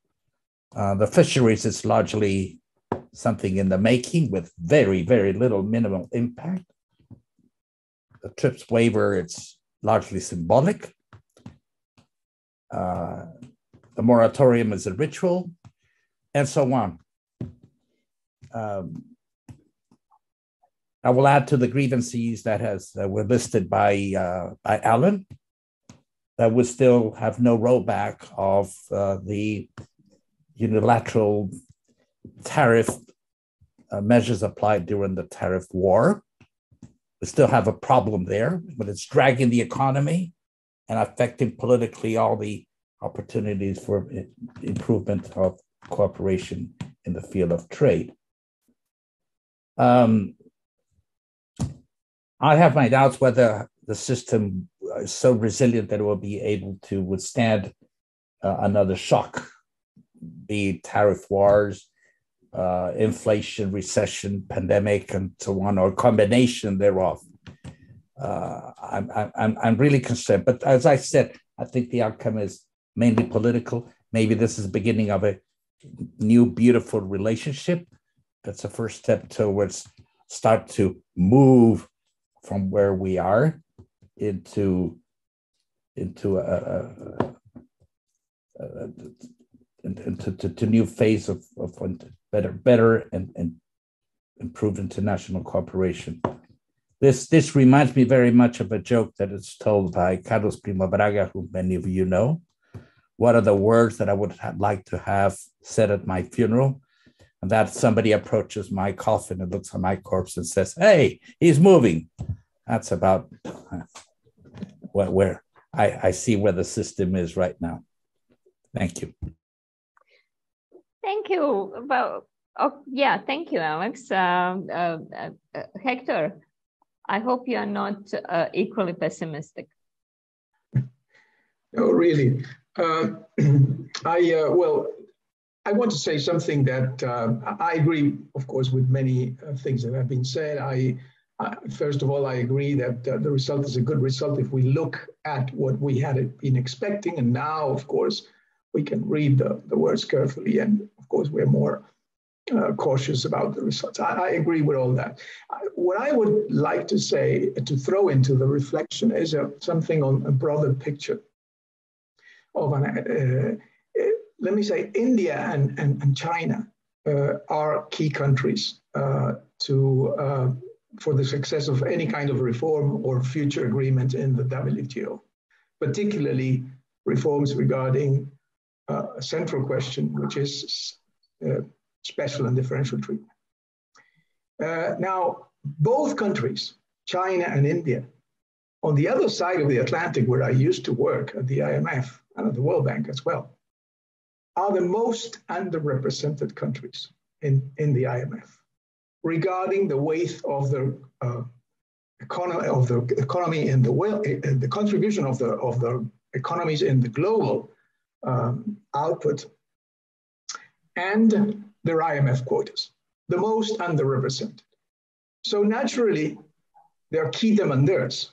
The fisheries is largely something in the making with very, very little minimal impact. The TRIPS waiver, it's largely symbolic. The moratorium is a ritual. and so on. I will add to the grievances that were listed by Alan, that would still have no rollback of the unilateral tariff measures applied during the tariff war. We still have a problem there, but it's dragging the economy and affecting politically all the opportunities for improvement of cooperation in the field of trade. I have my doubts whether the system is so resilient that it will be able to withstand another shock, be it tariff wars, inflation, recession, pandemic, and so on, or combination thereof. I'm really concerned. But as I said, I think the outcome is mainly political. Maybe this is the beginning of a new, beautiful relationship. That's a first step towards start to move from where we are into new phase of better and improved international cooperation. This reminds me very much of a joke that is told by Carlos Primo Braga, who many of you know. What are the words that I would like to have said at my funeral? And that somebody approaches my coffin and looks at my corpse and says, "Hey, he's moving." That's about where I see where the system is right now. Thank you. Thank you. Well, yeah, thank you, Alex. Hector, I hope you are not equally pessimistic. No, really. I want to say something that I agree, of course, with many things that have been said. First of all, I agree that the result is a good result if we look at what we had been expecting. And now, of course, we can read the words carefully. And of course, we're more cautious about the results. I agree with all that. What I would like to say, to throw into the reflection, is something on a broader picture of let me say, India and China are key countries for the success of any kind of reform or future agreement in the WTO, particularly reforms regarding a central question, which is special and differential treatment. Now, both countries, China and India, on the other side of the Atlantic, where I used to work at the IMF and at the World Bank as well, are the most underrepresented countries in the IMF regarding the weight of the economy in the world, the contribution of the economies in the global output, and their IMF quotas, the most underrepresented. So naturally, they are key demanders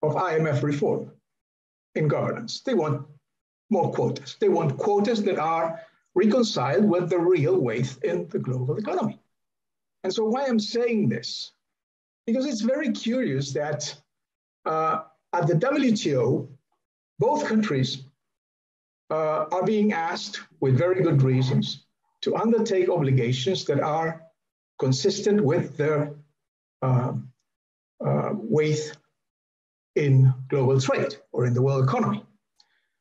of IMF reform in governance. They want more quotas. They want quotas that are reconciled with the real weight in the global economy. And so why I'm saying this? Because it's very curious that at the WTO, both countries are being asked, with very good reasons, to undertake obligations that are consistent with their weight in global trade or in the world economy.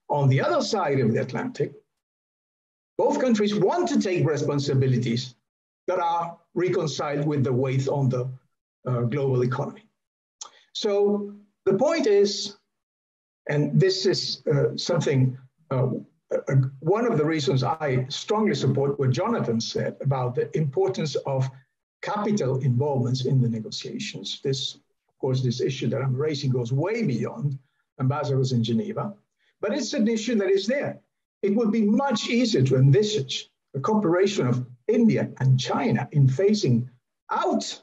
On the other side of the Atlantic, both countries want to take responsibilities that are reconciled with the weight on the global economy. So the point is, and this is something, one of the reasons I strongly support what Jonathan said about the importance of capital involvements in the negotiations. This, of course, this issue that I'm raising goes way beyond ambassadors in Geneva, but it's an issue that is there. It would be much easier to envisage the cooperation of India and China in phasing out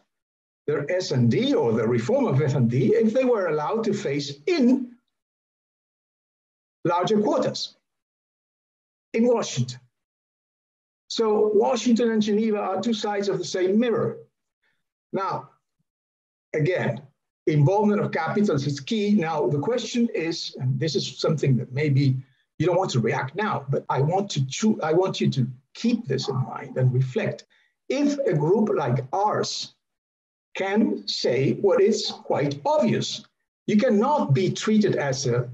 their S&D or the reform of S&D if they were allowed to phase in larger quotas in Washington. So Washington and Geneva are two sides of the same mirror. Now, again, involvement of capitals is key. Now, the question is, and this is something that maybe you don't want to react now, but I want you to keep this in mind and reflect. If a group like ours can say what is quite obvious, you cannot be treated as an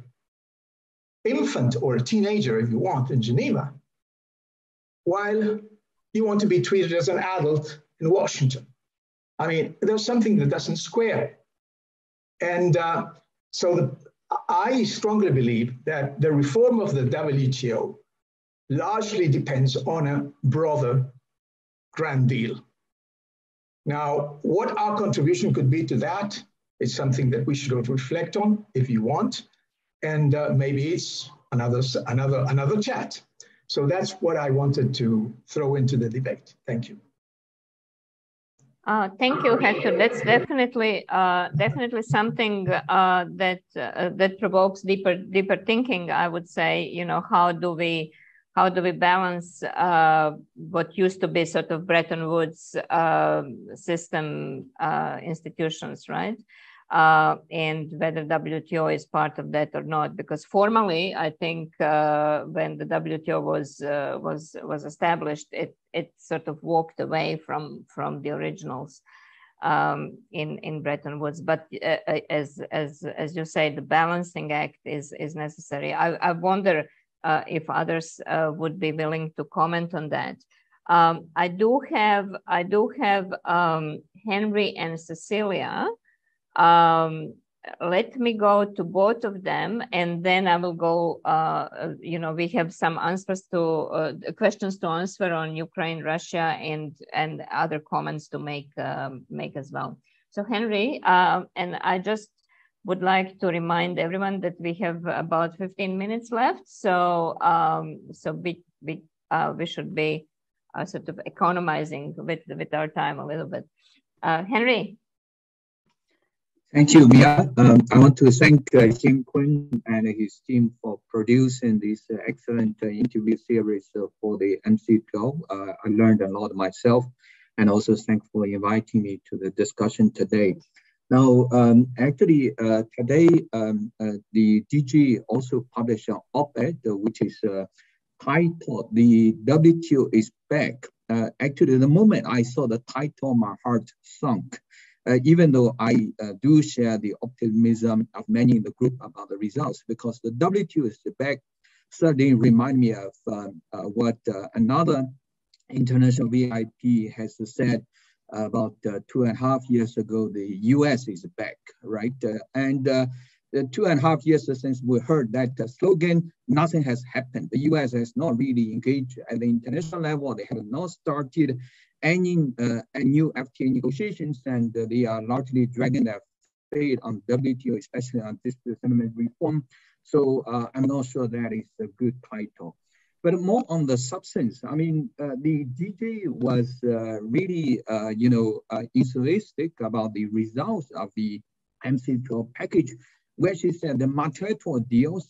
infant or a teenager, if you want, in Geneva, while you want to be treated as an adult in Washington. I mean, there's something that doesn't square. And I strongly believe that the reform of the WTO largely depends on a broader grand deal. Now, what our contribution could be to that is something that we should reflect on if you want, and maybe it's another chat. So that's what I wanted to throw into the debate. Thank you. Thank you, Hector. That's definitely something that provokes deeper thinking. I would say, you know, how do we balance what used to be sort of Bretton Woods system institutions, right? And whether WTO is part of that or not, because formally, I think when the WTO was established, it sort of walked away from the originals in Bretton Woods. But as you say, the balancing act is necessary. I wonder if others would be willing to comment on that. I do have Henry and Cecilia. Let me go to both of them, and then I will go. You know, we have some answers to questions to answer on Ukraine, Russia, and other comments to make as well. So Henry, and I just would like to remind everyone that we have about 15 minutes left. So we should be sort of economizing with our time a little bit. Henry. Thank you, Mia. I want to thank Xiankun and his team for producing this excellent interview series for the MC12. I learned a lot myself, and also thanks for inviting me to the discussion today. Now, actually, today, the DG also published an op-ed, which is titled, "The WTO is Back." Actually, the moment I saw the title, my heart sunk. Even though I do share the optimism of many in the group about the results, because the WTO is back certainly remind me of what another international VIP has said about 2.5 years ago. The US is back, right? And 2.5 years since we heard that slogan, nothing has happened. The US has not really engaged at the international level. They have not started any new FTA negotiations, and they are largely dragging their fate on WTO, especially on this settlement reform. So I'm not sure that is a good title. But more on the substance, I mean, the DJ was really, enthusiastic about the results of the MC12 package, where she said the multilateral deals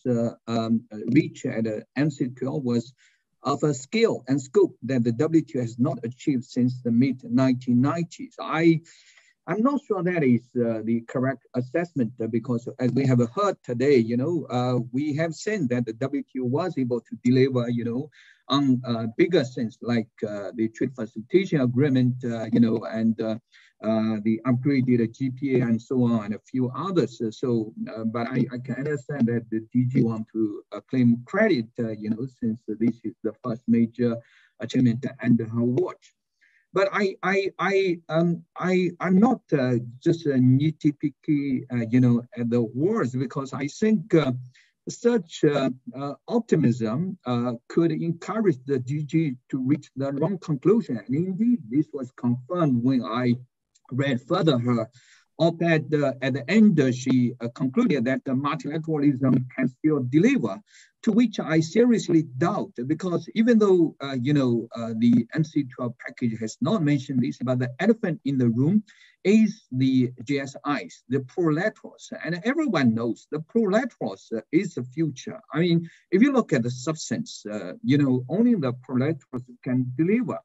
reached at MC12 was of a scale and scope that the WTO has not achieved since the mid-1990s. I'm not sure that is the correct assessment, because as we have heard today, we have seen that the WTO was able to deliver, on bigger things like the trade facilitation agreement, and the upgraded GPA and so on, and a few others. But I can understand that the DG want to claim credit, since this is the first major achievement under her watch. But I'm not just nitpicky, at the words, because I think such optimism could encourage the DG to reach the wrong conclusion. And indeed, this was confirmed when I read further her op-ed. At the end, she concluded that the multilateralism can still deliver, to which I seriously doubt, because even though, the MC12 package has not mentioned this, but the elephant in the room is the GSIs, the plurilaterals. And everyone knows the plurilaterals is the future. I mean, if you look at the substance, only the plurilaterals can deliver.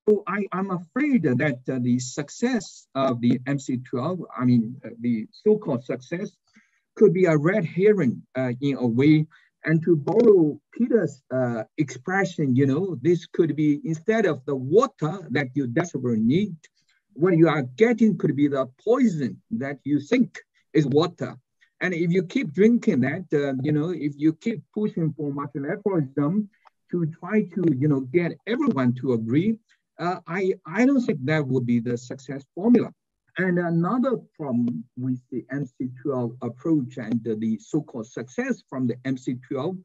So I'm afraid that the success of the MC12, the so-called success, could be a red herring in a way, And to borrow Peter's expression, you know, this could be, instead of the water that you desperately need, what you are getting could be the poison that you think is water. And if you keep drinking that, you know, if you keep pushing for multilateralism to try to, you know, get everyone to agree, I don't think that would be the success formula. And another problem with the MC12 approach and the so-called success from the MC12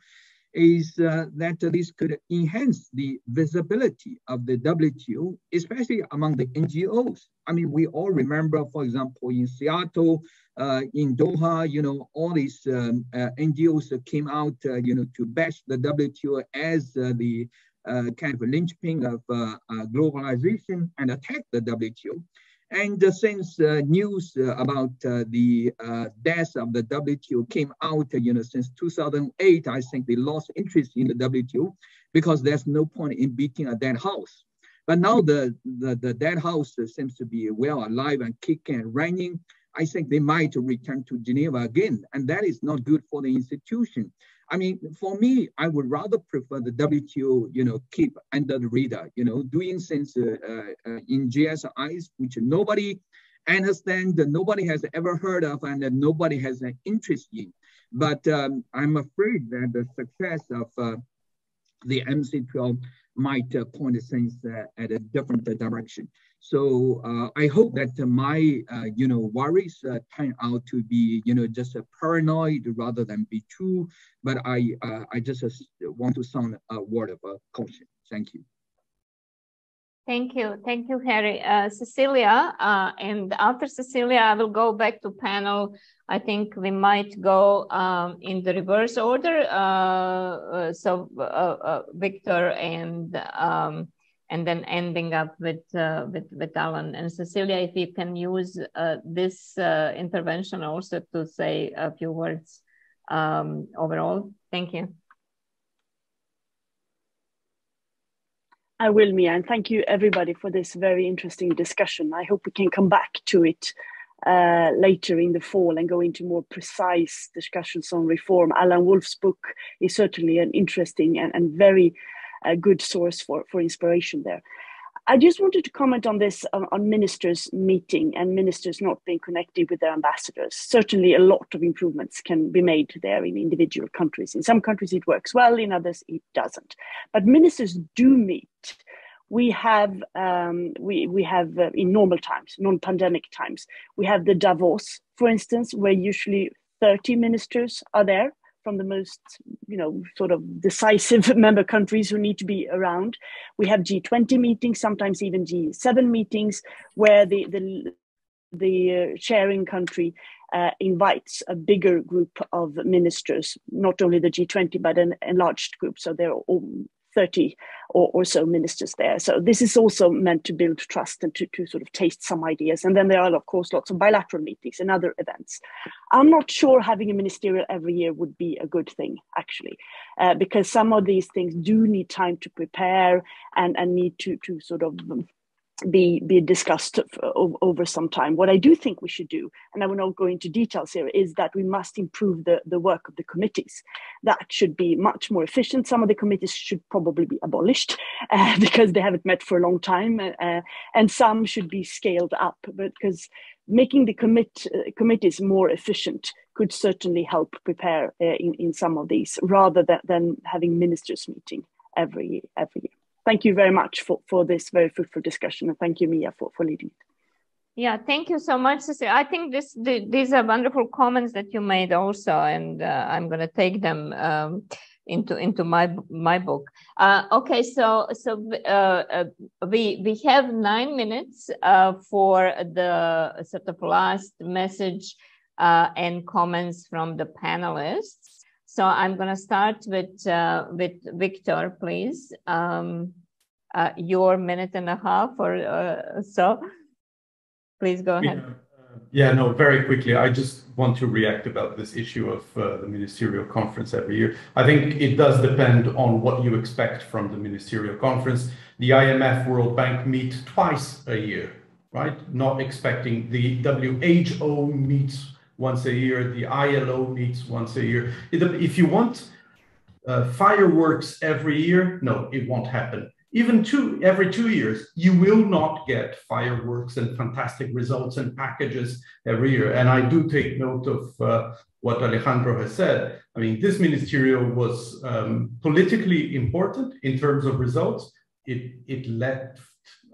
is that this could enhance the visibility of the WTO, especially among the NGOs. I mean, we all remember, for example, in Seattle, in Doha, you know, all these NGOs that came out, you know, to bash the WTO as the kind of linchpin of globalization and attack the WTO. And since news about the death of the WTO came out, you know, since 2008, I think they lost interest in the WTO because there's no point in beating a dead horse. But now the dead horse seems to be well alive and kicking and running. I think they might return to Geneva again, and that is not good for the institution. I mean, for me, I would rather prefer the WTO, you know, keep under the radar, you know, doing things in GSIs, which nobody understands, nobody has ever heard of, and nobody has an interest in. But I'm afraid that the success of the MC12 might point things at a different direction. So I hope that my, you know, worries turn out to be, you know, just a paranoid rather than be true. But I just want to sound a word of caution. Thank you. Thank you, Harry. Cecilia, and after Cecilia, I will go back to panel. I think we might go in the reverse order. So Victor and then ending up with Alan and Cecilia. If you can use this intervention also to say a few words overall. Thank you. I will, Mia, and thank you everybody for this very interesting discussion. I hope we can come back to it later in the fall and go into more precise discussions on reform. Alan Wolff's book is certainly an interesting and very good source for inspiration there. I just wanted to comment on this, on ministers meeting and ministers not being connected with their ambassadors. Certainly a lot of improvements can be made there in individual countries. In some countries it works well, in others it doesn't. But ministers do meet. We have in normal times, non-pandemic times, we have the Davos, for instance, where usually 30 ministers are there from the most, you know, sort of decisive member countries who need to be around. We have G20 meetings, sometimes even G7 meetings, where the sharing country invites a bigger group of ministers, not only the G20, but an enlarged group. So there are 30 or so ministers there. So this is also meant to build trust and to sort of taste some ideas. And then there are, of course, lots of bilateral meetings and other events. I'm not sure having a ministerial every year would be a good thing, actually, because some of these things do need time to prepare and need to sort of be discussed over some time. What I do think we should do, and I will not go into details here, is that we must improve the work of the committees. That should be much more efficient. Some of the committees should probably be abolished because they haven't met for a long time, and some should be scaled up, because making the committees more efficient could certainly help prepare in some of these, rather than having ministers meeting every year. Thank you very much for this very fruitful discussion, and thank you, Mia, for leading it. Yeah, thank you so much, Cecilia. I think these are wonderful comments that you made also, and I'm going to take them into my book. Okay, so we have 9 minutes for the sort of last message and comments from the panelists. So I'm going to start with Victor, please. Your minute and a half or so. Please go ahead. Yeah, no, very quickly. I just want to react about this issue of the ministerial conference every year. I think it does depend on what you expect from the ministerial conference. The IMF, World Bank meet twice a year, right? Not expecting. The WHO meets once a year, the ILO meets once a year. If you want fireworks every year, no, it won't happen. Even every 2 years, you will not get fireworks and fantastic results and packages every year. And I do take note of what Alejandro has said. I mean, this ministerial was politically important in terms of results. It left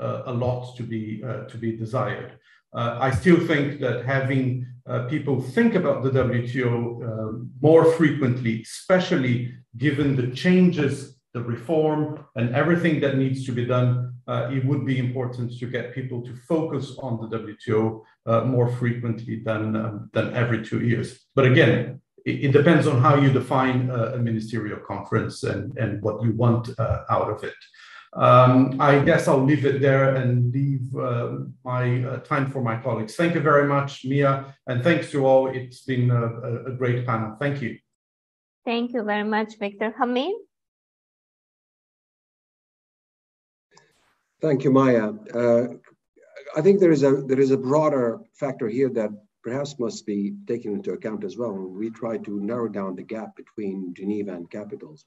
a lot to be desired. I still think that having people think about the WTO more frequently, especially given the changes, the reform, and everything that needs to be done, it would be important to get people to focus on the WTO more frequently than every 2 years. But again, it depends on how you define a ministerial conference and what you want out of it. I guess I'll leave it there and leave my time for my colleagues. Thank you very much, Mia, and thanks to all. It's been a great panel. Thank you. Thank you very much, Victor. Hamid? Thank you, Maya. I think there is a broader factor here that perhaps must be taken into account as well when we try to narrow down the gap between Geneva and capitals.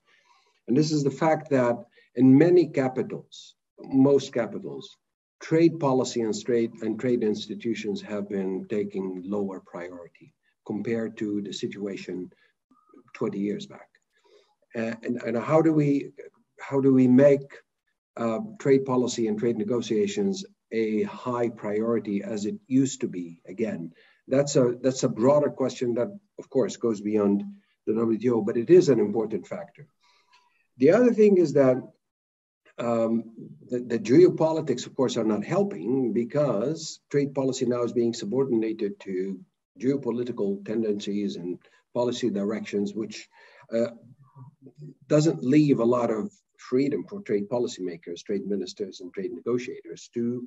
And this is the fact that in many capitals, most capitals, trade policy and trade institutions have been taking lower priority compared to the situation 20 years back. And how do we make trade policy and trade negotiations a high priority as it used to be again? That's a broader question that, of course, goes beyond the WTO, but it is an important factor. The other thing is that the geopolitics, of course, are not helping because trade policy now is being subordinated to geopolitical tendencies and policy directions, which doesn't leave a lot of freedom for trade policymakers, trade ministers, and trade negotiators to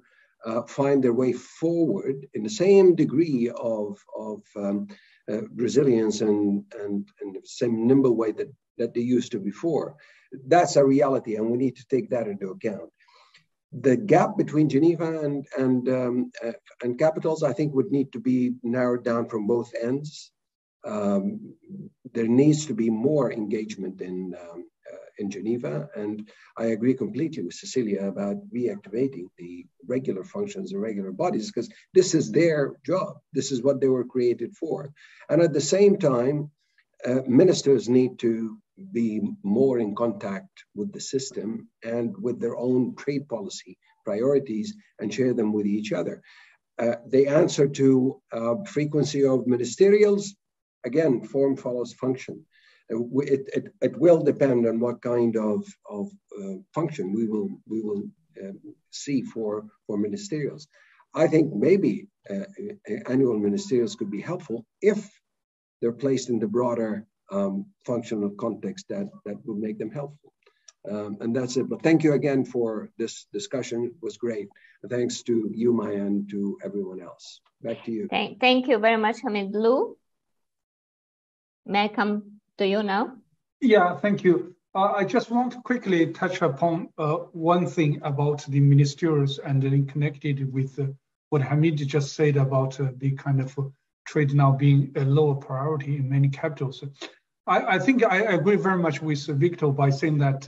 find their way forward in the same degree of resilience and the same nimble way that they used to before. That's a reality, and we need to take that into account. The gap between Geneva and capitals, I think, would need to be narrowed down from both ends. There needs to be more engagement in Geneva, and I agree completely with Cecilia about reactivating the regular functions and regular bodies, because this is their job. This is what they were created for. And at the same time, ministers need to be more in contact with the system and with their own trade policy priorities and share them with each other. They answer to frequency of ministerials. Again, form follows function. It will depend on what kind of function we will see for ministerials. I think maybe annual ministerials could be helpful if they're placed in the broader functional context that will make them helpful. And that's it. But thank you again for this discussion. It was great. Thanks to you, Maya, and to everyone else. Back to you. Thank you very much, Hamid. Lu, may I come to you now? Yeah, thank you. I just want to quickly touch upon one thing about the ministerials and then connected with what Hamid just said about the kind of trade now being a lower priority in many capitals. I think I agree very much with Victor by saying that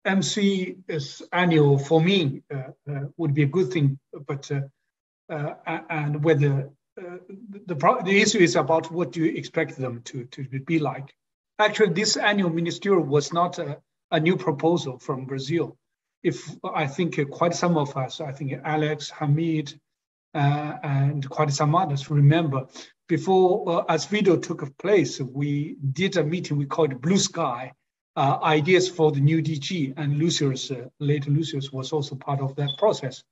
MC is annual for me would be a good thing, but and whether the issue is about what do you expect them to be like. Actually, this annual ministerial was not a new proposal from Brazil. If I think quite some of us, I think Alex, Hamid, and quite some others remember, before as video took place, we did a meeting we called Blue Sky, Ideas for the New DG, and Lucius, later Lucius was also part of that process.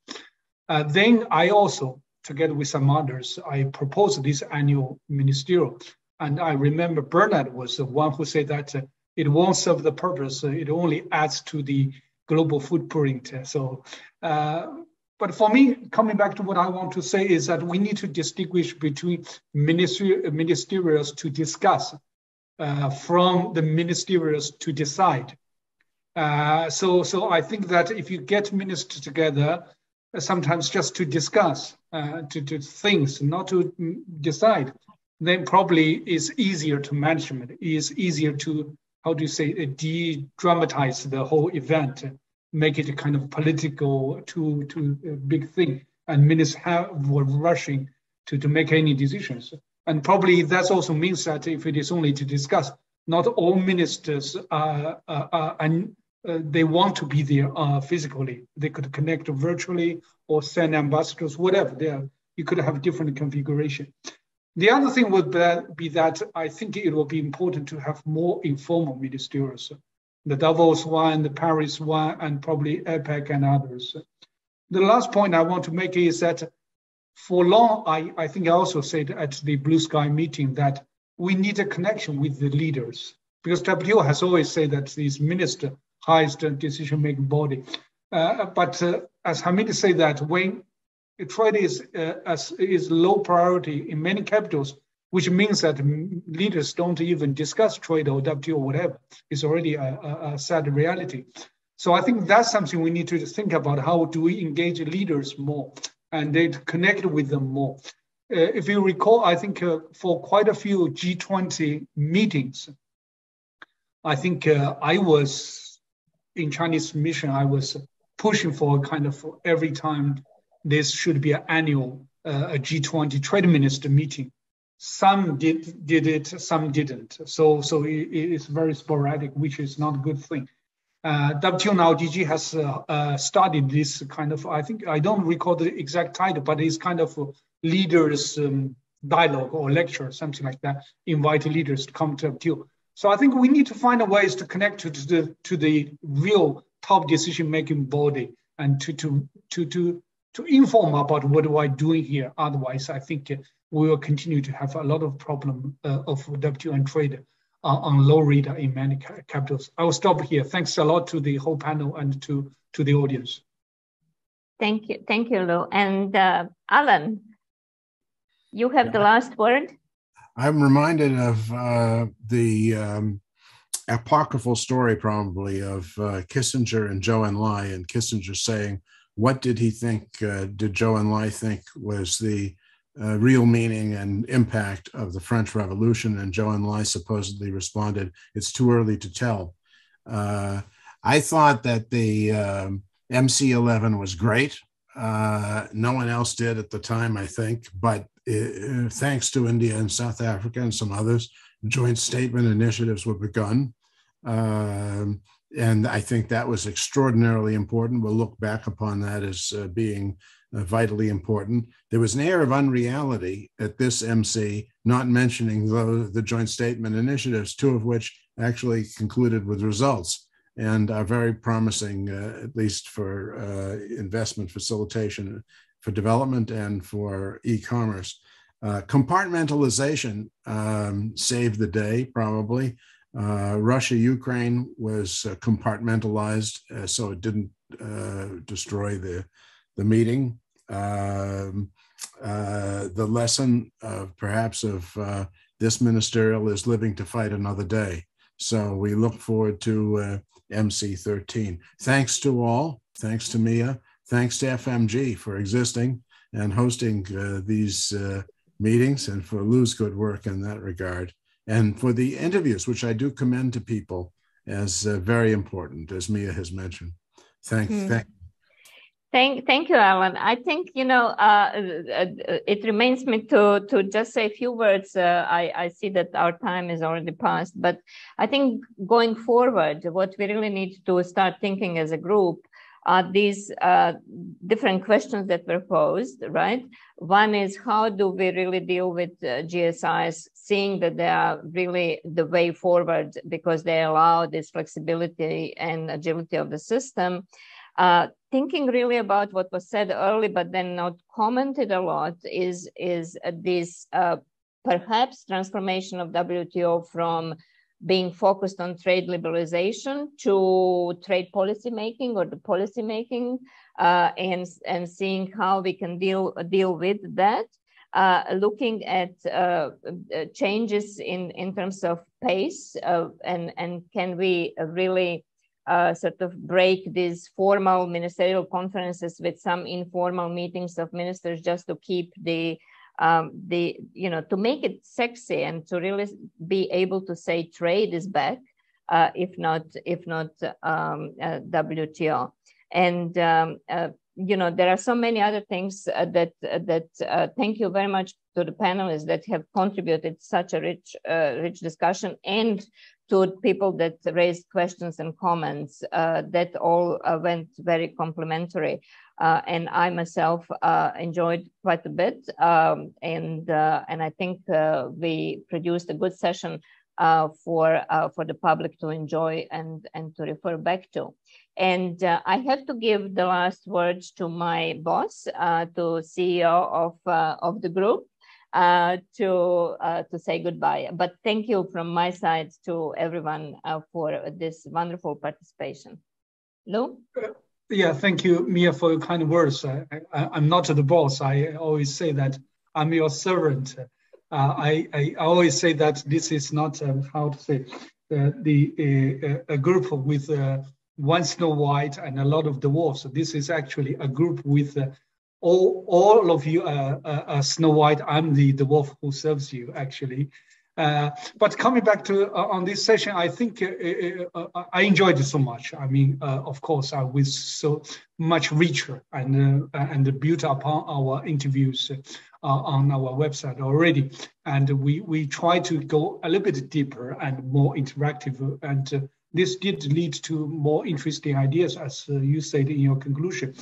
Then I also, together with some others, I proposed this annual ministerial. And I remember Bernard was the one who said that it won't serve the purpose, it only adds to the global footprint. So, but for me, coming back to what I want to say is that we need to distinguish between ministerials to discuss from the ministerials to decide. So I think that if you get ministers together, sometimes just to discuss, to things, not to decide, then probably is easier to management, is easier to how do you say, de-dramatize the whole event, make it a kind of political too big thing, and ministers were rushing to make any decisions. And probably that also means that if it is only to discuss, not all ministers they want to be there physically. They could connect virtually or send ambassadors, whatever. You could have different configuration. The other thing would be that I think it will be important to have more informal ministerials, the Davos one, the Paris one, and probably APEC and others. The last point I want to make is that for long, I think I also said at the Blue Sky meeting that we need a connection with the leaders, because WTO has always said that this minister highest decision-making body. But as Hamid said, that when trade is low priority in many capitals, which means that leaders don't even discuss trade or WTO or whatever. It's already a sad reality. So I think that's something we need to think about. How do we engage leaders more and then connect with them more? If you recall, I think for quite a few G20 meetings, I think I was in Chinese mission, I was pushing for kind of every time this should be an annual a G20 trade minister meeting. Some did it, some didn't. So it's very sporadic, which is not a good thing. WTO now DG has started this kind of, I think, I don't recall the exact title, but it's kind of leaders dialogue or lecture, something like that, invite leaders to come to WTO. So I think we need to find ways to connect to the real top decision-making body and to inform about what am I doing here. Otherwise, I think we will continue to have a lot of problem of WTO and trade on low radar in many capitals. I will stop here. Thanks a lot to the whole panel and to the audience. Thank you, Lou. And Alan, you have the last word. I'm reminded of the apocryphal story, probably, of Kissinger and Zhou Enlai, and Kissinger saying, what did he think, did Zhou Enlai think was the real meaning and impact of the French Revolution? And Zhou Enlai supposedly responded, it's too early to tell. I thought that the MC11 was great. No one else did at the time, I think, but thanks to India and South Africa and some others, joint statement initiatives were begun. And I think that was extraordinarily important. We'll look back upon that as being vitally important. There was an air of unreality at this MC, not mentioning the joint statement initiatives, two of which actually concluded with results and are very promising, at least for investment facilitation for development and for e-commerce. Compartmentalization saved the day, probably. Russia-Ukraine was compartmentalized, so it didn't destroy the meeting. The lesson perhaps of this ministerial is living to fight another day. So we look forward to MC13. Thanks to all. Thanks to Mia. Thanks to FMG for existing and hosting these meetings, and for Lou's good work in that regard, and for the interviews, which I do commend to people as very important, as Mia has mentioned. Thank you, Alan. I think, it remains me to just say a few words. I see that our time is already passed, but I think going forward, what we really need to start thinking as a group are these different questions that were posed, right? One is, how do we really deal with GSIs, seeing that they are really the way forward because they allow this flexibility and agility of the system. Thinking really about what was said early, but then not commented a lot, is this perhaps transformation of WTO from being focused on trade liberalization to trade policy making, or the policy making, and seeing how we can deal with that. Looking at changes in terms of pace, and can we really sort of break these formal ministerial conferences with some informal meetings of ministers, just to keep to make it sexy and to really be able to say trade is back, if not WTO. And there are so many other things that thank you very much to the panelists that have contributed such a rich discussion, and to people that raised questions and comments that all went very complimentary. And I myself enjoyed quite a bit, and I think we produced a good session for the public to enjoy and to refer back to. And I have to give the last words to my boss, to CEO of the group, to say goodbye. But thank you from my side to everyone for this wonderful participation. Lou? Yeah, thank you, Mia, for your kind words. I'm not the boss. I always say that I'm your servant. I always say that this is not how to say a group with one Snow White and a lot of the Wolves. So this is actually a group with all of you Snow White. I'm the Wolf who serves you, actually. But coming back to on this session, I think I enjoyed it so much. I mean, of course, I was so much richer and built upon our interviews on our website already. And we try to go a little bit deeper and more interactive. And this did lead to more interesting ideas, as you said in your conclusion.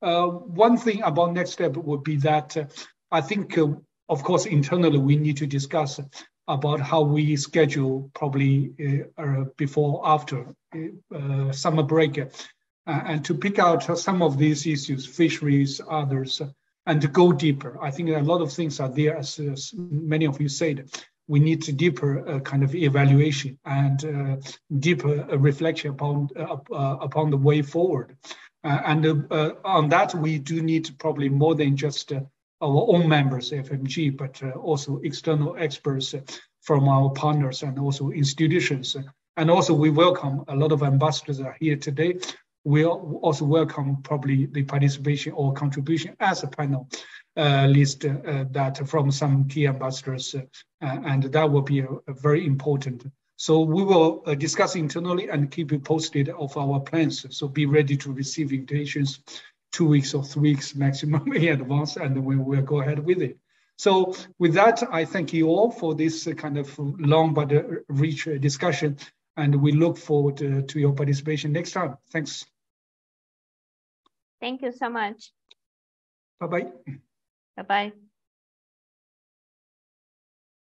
One thing about next step would be that I think, of course, internally, we need to discuss about how we schedule probably before, after summer break, and to pick out some of these issues, fisheries, others, and to go deeper. I think a lot of things are there, as many of you said. We need to deeper kind of evaluation and deeper reflection upon the way forward. And on that, we do need probably more than just our own members, FMG, but also external experts from our partners and also institutions. And also we welcome a lot of ambassadors are here today. We also welcome probably the participation or contribution as a panel list that from some key ambassadors, and that will be a very important. So we will discuss internally and keep you posted of our plans. So be ready to receive invitations 2 weeks or 3 weeks maximum in advance, and we will go ahead with it. So with that, I thank you all for this kind of long but rich discussion, and we look forward to your participation next time. Thanks. Thank you so much. Bye-bye. Bye-bye.